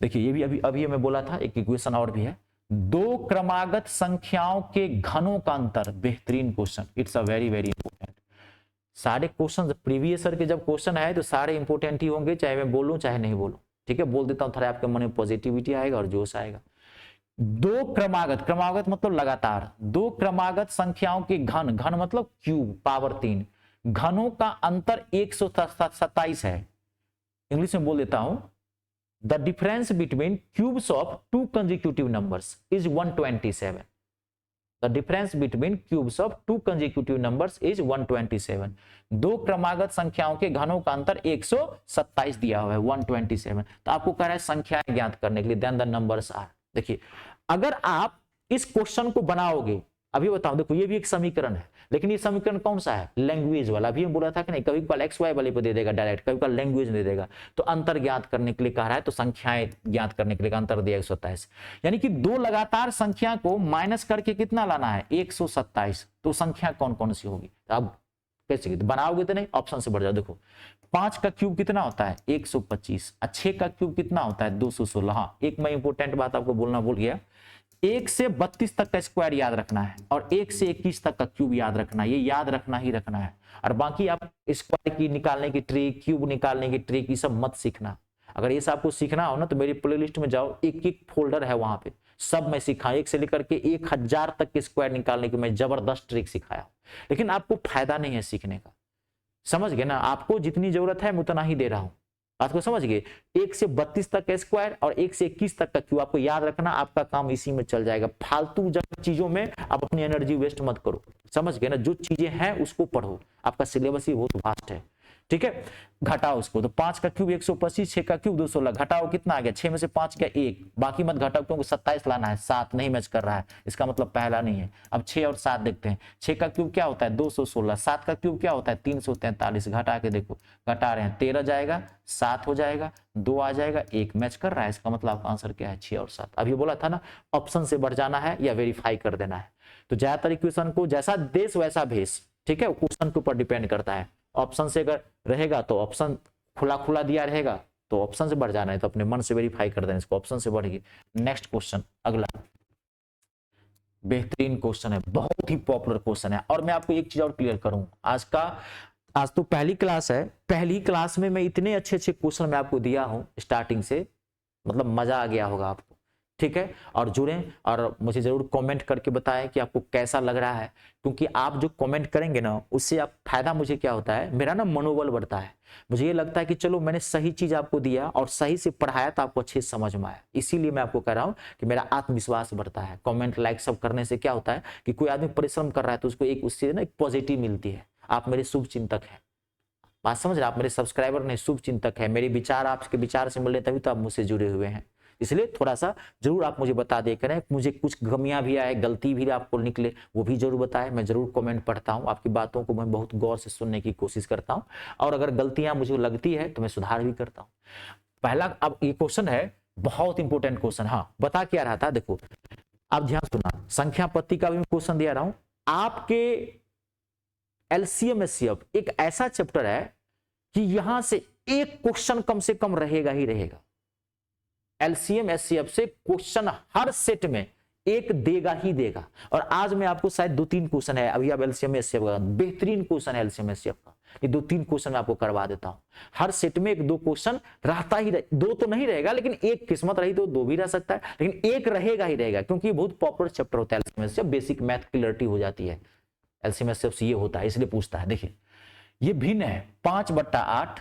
S1: देखिए, ये भी अभी मैं बोला था, एक इक्वेशन और भी है। 2 क्रमागत संख्याओं के घनों का अंतर। बेहतरीन question, it's a very very important. सारे क्वेश्चन प्रीवियस ईयर के जब क्वेश्चन आए तो सारे इंपॉर्टेंट ही होंगे, चाहे मैं बोलूं चाहे नहीं बोलूं, ठीक है। बोल देता हूं, थोड़ा आपके मन में पॉजिटिविटी आएगा और जोश आएगा। 2 क्रमागत, क्रमागत मतलब लगातार, 2 क्रमागत संख्याओं के घन, घन मतलब क्यूब पावर 3, घनों का अंतर 127 है। इंग्लिश में बोल देता हूं, the difference between cubes of to consecutive numbers is 127। The difference between cubes of to consecutive numbers is 127। दो क्रमागत संख्याओं के घनों का अंतर 127 दिया हुआ है, 127। तो आपको कह रहा है संख्याएं ज्ञात करने के लिए, देन द नंबर्स आर। देखिए अगर आप इस क्वेश्चन को बनाओगे, अभी बताओ, देखो ये भी एक समीकरण है, लेकिन ये समीकरण कौन सा है, लैंग्वेज वाला। अभी हम बोला था कि नहीं, कभी कभी एक्स वाई वाले पे दे देगा डायरेक्ट, कभी कभी लैंग्वेज दे देगा। तो अंतर ज्ञात करने के लिए कह रहा है, तो संख्याएं ज्ञात करने के लिए अंतर दिया 127। यानी कि दो लगातार संख्या को माइनस करके कितना लाना है, 127। तो संख्या कौन कौन सी होगी, अब कैसे बनाओगे तो नहीं, ऑप्शन से बढ़ जाओ। देखो 5 का क्यूब कितना होता है, 125। 6 का क्यूब कितना होता है, 216। हाँ, एक मैं इंपोर्टेंट बात आपको बोलना भूल गया, 1 से 32 तक का स्क्वायर याद रखना है और 1 से 21 तक का क्यूब याद रखना है। ये याद रखना ही रखना है, और बाकी आप स्क्वायर की निकालने की ट्रिक, क्यूब निकालने की ट्रिक, ये सब मत सीखना। अगर ये सब आपको सीखना हो ना, तो मेरी प्लेलिस्ट में जाओ, एक एक फोल्डर है वहां पे, सब मैं सिखाया, 1 से लेकर के 1000 तक के स्क्वायर निकालने की मैं जबरदस्त ट्रिक सिखाया। लेकिन आपको फायदा नहीं है सीखने का, समझ गए ना, आपको जितनी जरूरत है मैं उतना ही दे रहा हूं। बात को समझ गए, 1 से 32 तक का स्क्वायर और 1 से 21 तक का क्यूब आपको याद रखना, आपका काम इसी में चल जाएगा। फालतू चीजों में आप अपनी एनर्जी वेस्ट मत करो, समझ गए ना, जो चीजें हैं उसको पढ़ो, आपका सिलेबस ही बहुत वास्ट है। ठीक है, घटाओ उसको, तो 5 का क्यूब 125, 6 का क्यूब 216, घटाओ कितना आ गया, 6 में से 5 गया 1, बाकी मत घटाओ क्योंकि 27 लाना है, 7 नहीं मैच कर रहा है, इसका मतलब पहला नहीं है। अब 6 और 7 देखते हैं, 6 का क्यूब क्या होता है 216, 7 का क्यूब क्या होता है 343, घटा के देखो, घटा रहे हैं 13 जाएगा, 7 हो जाएगा, 2 आ जाएगा, 1 मैच कर रहा है, इसका मतलब आपका आंसर क्या है 6 और 7। अभी बोला था ना, ऑप्शन से बढ़ जाना है या वेरीफाई कर देना है। तो ज्यादातर क्वेश्चन को जैसा देश वैसा भेष, ठीक है, क्वेश्चन के ऊपर डिपेंड करता है। ऑप्शन से अगर रहेगा तो ऑप्शन खुला खुला दिया रहेगा तो ऑप्शन से बढ़ जाना है, तो अपने मन से वेरीफाई कर देना इसको, ऑप्शन से बढ़ गई। नेक्स्ट क्वेश्चन, अगला बेहतरीन क्वेश्चन है, बहुत ही पॉपुलर क्वेश्चन है। और मैं आपको एक चीज और क्लियर करूं, आज तो पहली क्लास है, पहली क्लास में मैं इतने अच्छे अच्छे क्वेश्चन मैं आपको दिया हूं स्टार्टिंग से, मतलब मजा आ गया होगा आपको। ठीक है, और जुड़ें और मुझे जरूर कमेंट करके बताएं कि आपको कैसा लग रहा है, क्योंकि आप जो कमेंट करेंगे ना, उससे आप फायदा मुझे क्या होता है, मेरा ना मनोबल बढ़ता है। मुझे ये लगता है कि चलो मैंने सही चीज आपको दिया और सही से पढ़ाया तो आपको अच्छे से समझ में आया, इसीलिए मैं आपको कह रहा हूं कि मेरा आत्मविश्वास बढ़ता है। कमेंट लाइक सब करने से क्या होता है कि कोई आदमी परिश्रम कर रहा है तो उसको एक उससे ना एक पॉजिटिव मिलती है। आप मेरे शुभ चिंतक हैं, बात समझ रहे, आप मेरे सब्सक्राइबर नहीं, शुभ चिंतक है, मेरे विचार आपके विचार से मिल रहे तभी तो आप मुझसे जुड़े हुए हैं। इसलिए थोड़ा सा जरूर आप मुझे बता दे करें, मुझे कुछ कमियां भी आए, गलती भी आपको निकले, वो भी जरूर बताएं। मैं जरूर कमेंट पढ़ता हूं, आपकी बातों को मैं बहुत गौर से सुनने की कोशिश करता हूं, और अगर गलतियां मुझे लगती है तो मैं सुधार भी करता हूं। पहला, अब ये क्वेश्चन है बहुत इंपॉर्टेंट क्वेश्चन। हाँ, बता क्या रहा था, देखो आप ध्यान सुना, संख्या पत्ती का भी मैं क्वेश्चन दिया रहा हूं आपके। एलसीएम एचसीएफ एक ऐसा चैप्टर है कि यहां से एक क्वेश्चन कम से कम रहेगा ही रहेगा। एलसीएम एचसीएफ से क्वेश्चन हर सेट में एक देगा ही देगा, और आज मैं आपको शायद 2-3 क्वेश्चन है, अभी आप एलसीएम एचसीएफ का बेहतरीन क्वेश्चन है एलसीएम एचसीएफ का, ये 2-3 क्वेश्चन मैं आपको करवा देता हूं। हर सेट में 1-2 क्वेश्चन रहता ही दो तो नहीं रहेगा, लेकिन एक किस्मत रही तो 2 भी रह सकता है, लेकिन एक रहेगा ही रहेगा, क्योंकि ये बहुत पॉपुलर चैप्टर होता है LCM HCF, basic math clarity हो जाती है एलसीएम एचसीएफ से, ये होता है इसलिए पूछता है। देखिए ये भिन्न है 5/8,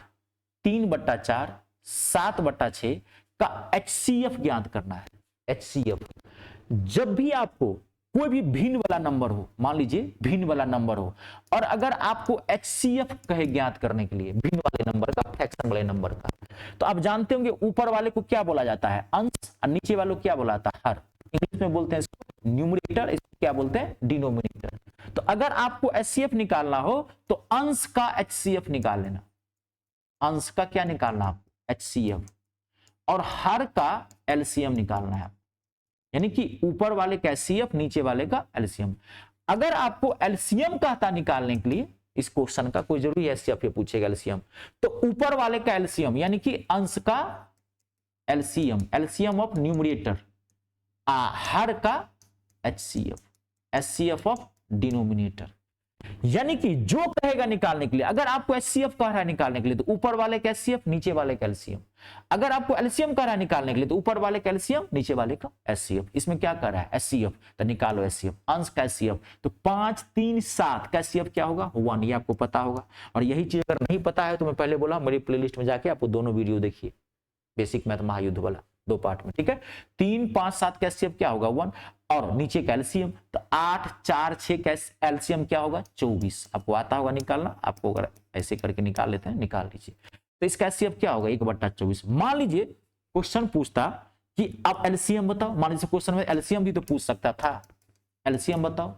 S1: 3/4, 7/6 का एचसीएफ ज्ञात करना है। एचसीएफ, जब भी आपको कोई भी भिन्न वाला नंबर हो, मान लीजिए भिन्न वाला नंबर हो, और अगर आपको एचसीएफ कहे ज्ञात करने के लिए भिन्न वाले नंबर का, फ्रैक्शन वाले नंबर का, तो आप जानते होंगे ऊपर वाले को क्या बोला जाता है, अंश, और नीचे वाले को क्या बोला जाता है, हर। इंग्लिश में बोलते हैं इसको न्यूमरेटर, इसको क्या बोलते हैं, डिनोमिनेटर। तो अगर आपको एचसीएफ निकालना हो तो अंश का एचसीएफ निकाल लेना, अंश का क्या निकालना आपको, एचसीएफ, और हर का एलसीएम निकालना है, यानी कि ऊपर वाले का एचसीएफ, नीचे वाले का एलसीएम। अगर आपको एलसीएम कहता निकालने के लिए, इस क्वेश्चन का कोई जरूरी एचसीएफ पूछेगा एलसीएम, तो ऊपर वाले का एलसीएम यानी कि अंश का एलसीएम, एलसीएम ऑफ न्यूमरेटर, हर का एचसीएफ, एचसीएफ ऑफ डिनोमिनेटर। यानी कि जो कहेगा निकालने के लिए, अगर आपको एचसीएफ कह रहा है निकालने के लिए तो ऊपर वाले का एचसीएफ, नीचे वाले का एलसीएम। अगर आपको एलसीएम कह रहा है निकालने के लिए तो ऊपर वाले का एलसीएम, नीचे वाले का एचसीएफ। इसमें क्या कर रहा है, एचसीएफ, तो निकालो एचसीएफ, अंश का एचसीएफ। तो 5, 3, 7 का एचसीएफ क्या होगा, 1, ये आपको पता होगा। और यही चीज अगर नहीं पता है तो मैं पहले बोला मेरी प्लेलिस्ट में जाके आपको दोनों वीडियो देखिए, बेसिक मैथ महायुद्ध वाला 2 पार्ट में, ठीक है। 3 5 7 का एचसीएफ क्या होगा 1, और नीचे का एलसीएम, तो 8 4 6 का एलसीएम क्या होगा 24। आपको आता होगा निकालना, आपको अगर ऐसे करके निकाल लेते हैं निकाल लीजिए। तो इसका एचसीएफ क्या होगा 1/24। मान लीजिए क्वेश्चन पूछता कि आप एलसीएम बताओ, मान लीजिए क्वेश्चन में एलसीएम भी तो पूछ सकता था, एलसीएम बताओ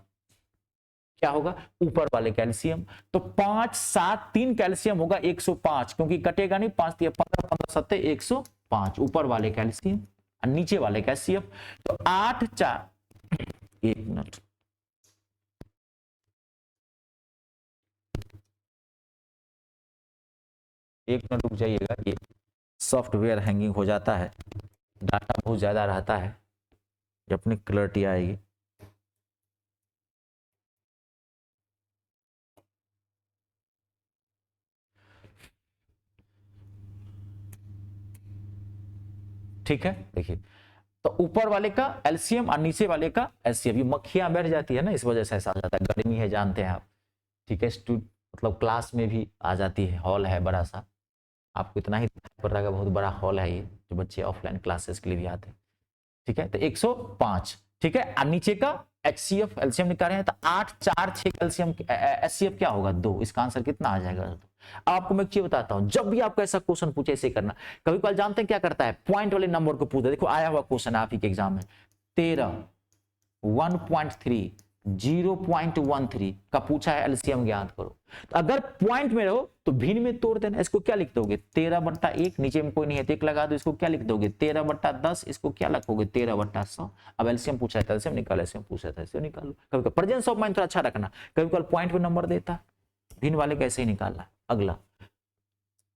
S1: क्या होगा ऊपर वाले कैल्शियम। तो 5 7 3 कैल्शियम होगा 105, क्योंकि कटेगा नहीं, 5 3 15 15 7 105 ऊपर वाले कैल्शियम और नीचे वाले कैल्शियम। तो 8 4 1 मिनट, एक मिनट रुक जाइएगा, ये सॉफ्टवेयर हैंगिंग हो जाता है, डाटा बहुत ज्यादा रहता है, जब अपनी क्लैरिटी आएगी। ठीक है, देखिए तो ऊपर वाले का एलसीएम और नीचे वाले का एचसीएफ। ये मक्खियां बैठ जाती है ना, इस वजह से ऐसा आ जाता है, गर्मी है जानते हैं आप, ठीक है। मतलब क्लास में भी आ जाती है, हॉल है बड़ा सा, आपको इतना ही पड़ रहा है, बहुत बड़ा हॉल है ये, जो बच्चे ऑफलाइन क्लासेस के लिए भी आते हैं, ठीक है। तो 105, ठीक है। और नीचे का एचसीएफ एलसीएम निकाल रहे हैं, तो 8 4 6 कैल्शियम एचसीएफ क्या होगा 2। इसका आंसर कितना आ जाएगा। अब आपको मैं एक चीज बताता हूं, जब भी आपको ऐसा क्वेश्चन पूछे ऐसे करना। कभी कभी जानते हैं क्या करता है, पॉइंट वाले नंबर को पूछता है। देखो आया हुआ क्वेश्चन आप ही के एग्जाम में 13 1.3 0.13 का पूछा है, एलसीएम ज्ञात करो। तो अगर पॉइंट में रहो तो भिन्न में तोड़ देना। इसको क्या लिख दोगे 13/1, नीचे में कोई नहीं है तो 1 लगा दो। इसको क्या लिख दोगे 13/10, इसको क्या लिखोगे 13/100। अब एलसीएम पूछा है, एलसीएम निकालो, एलसीएम पूछा था, एलसीएम निकालो। कभी प्रेजेंस ऑफ माइंड थोड़ा अच्छा रखना, कभी कभी पॉइंट में नंबर देता, भिन्न वाले कैसे ही निकालना। अगला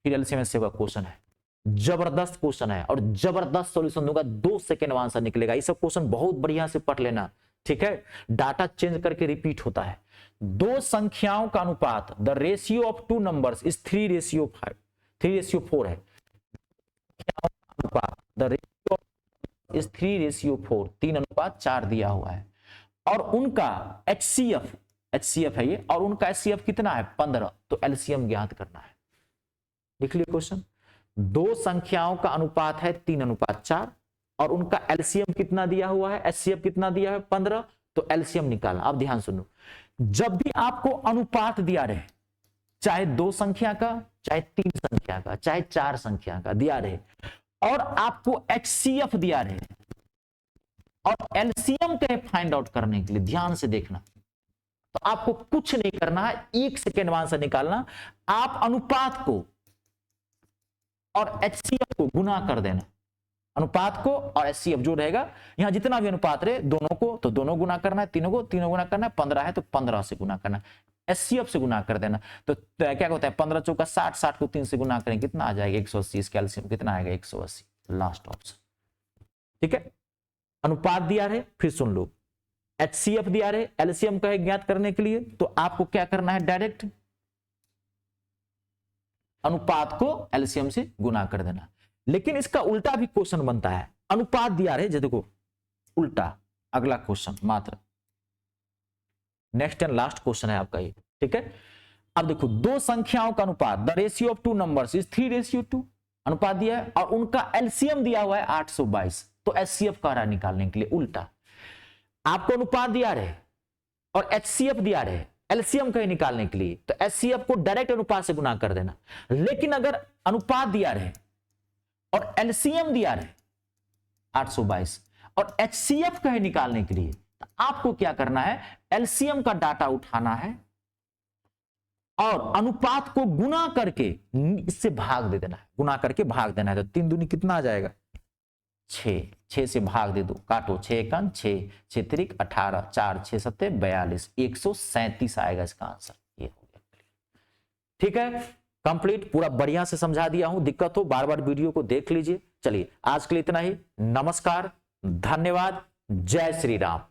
S1: फिर एलसीएम एचसीएफ का क्वेश्चन है, जबरदस्त क्वेश्चन है और जबरदस्त सॉल्यूशन दूंगा, 2 सेकंड में आंसर निकलेगा। ये सब क्वेश्चन बहुत बढ़िया से पढ़ लेना, ठीक है। डाटा चेंज करके रिपीट होता है। 2 संख्याओं का अनुपात, the ratio of 2 numbers is 3:5, 3:4 है। अनुपात द रेशियो इज 3:4, 3:4 दिया हुआ है। और उनका एचसीएफ है ये, और उनका एचसीएफ कितना है 15। तो एलसीएम ज्ञात करना है। लिख लिया क्वेश्चन, 2 संख्याओं का अनुपात है 3:4 और उनका एलसीएम कितना दिया हुआ है, एचसीएफ कितना दिया है 15। तो एलसीएम निकालना। अब ध्यान सुनो, जब भी आपको अनुपात दिया रहे, चाहे 2 संख्या का, चाहे 3 संख्या का, चाहे 4 संख्या का दिया रहे, और आपको एचसीएफ दिया रहे और एलसीएम कहे फाइंड आउट करने के लिए, ध्यान से देखना, तो आपको कुछ नहीं करना है, 1 सेकेंड में आंसर निकालना। आप अनुपात को और एचसीएफ को गुना कर देना, अनुपात को और एचसीएफ जो रहेगा, यहां जितना भी अनुपात रहे दोनों को, तो दोनों गुना करना है, तीनों को तीनों गुना करना है, 15 है तो 15 से गुना करना है, एचसीएफ से गुना कर देना। तो क्या होता है 15 चौका 60, 60 को 3 से गुना करें कितना आ जाएगा 180। इसका एलसीएम कितना आएगा 180, लास्ट ऑप्शन, ठीक है। अनुपात दिया रहे, फिर सुन लो, एचसीएफ दिया रहे, एलसीएम का ज्ञात करने के लिए तो आपको क्या करना है, डायरेक्ट अनुपात को एलसीएम से गुना कर देना। लेकिन इसका उल्टा भी क्वेश्चन बनता है, अनुपात दिया रहे, देखो उल्टा अगला क्वेश्चन, मात्र नेक्स्ट एंड लास्ट क्वेश्चन है आपका ये, ठीक है। अब देखो 2 संख्याओं का अनुपात, the ratio of 2 numbers is 3:2, अनुपात दिया है और उनका एलसीएम दिया हुआ है 822। तो एचसीएफ का निकालने के लिए उल्टा, आपको अनुपात दिया रहे और एचसीएफ दिया रहे, एलसीएम का निकालने के लिए तो एचसीएफ को डायरेक्ट अनुपात से गुना कर देना। लेकिन अगर अनुपात दिया रहे और एलसीएम दिया रहे 822 और एचसीएफ का निकालने के लिए तो आपको क्या करना है, एलसीएम का डाटा उठाना है और अनुपात को गुना करके इससे भाग दे देना है, गुना करके भाग देना है। तो 3 दूनी कितना आ जाएगा 6, 6 से भाग दे दो, काटो 6 1 6, 6 3 18, 4 6 7 42, 137 आएगा इसका आंसर। ये हो गया, ठीक है, कंप्लीट, पूरा बढ़िया से समझा दिया हूं। दिक्कत हो बार बार वीडियो को देख लीजिए। चलिए आज के लिए इतना ही, नमस्कार, धन्यवाद, जय श्री राम।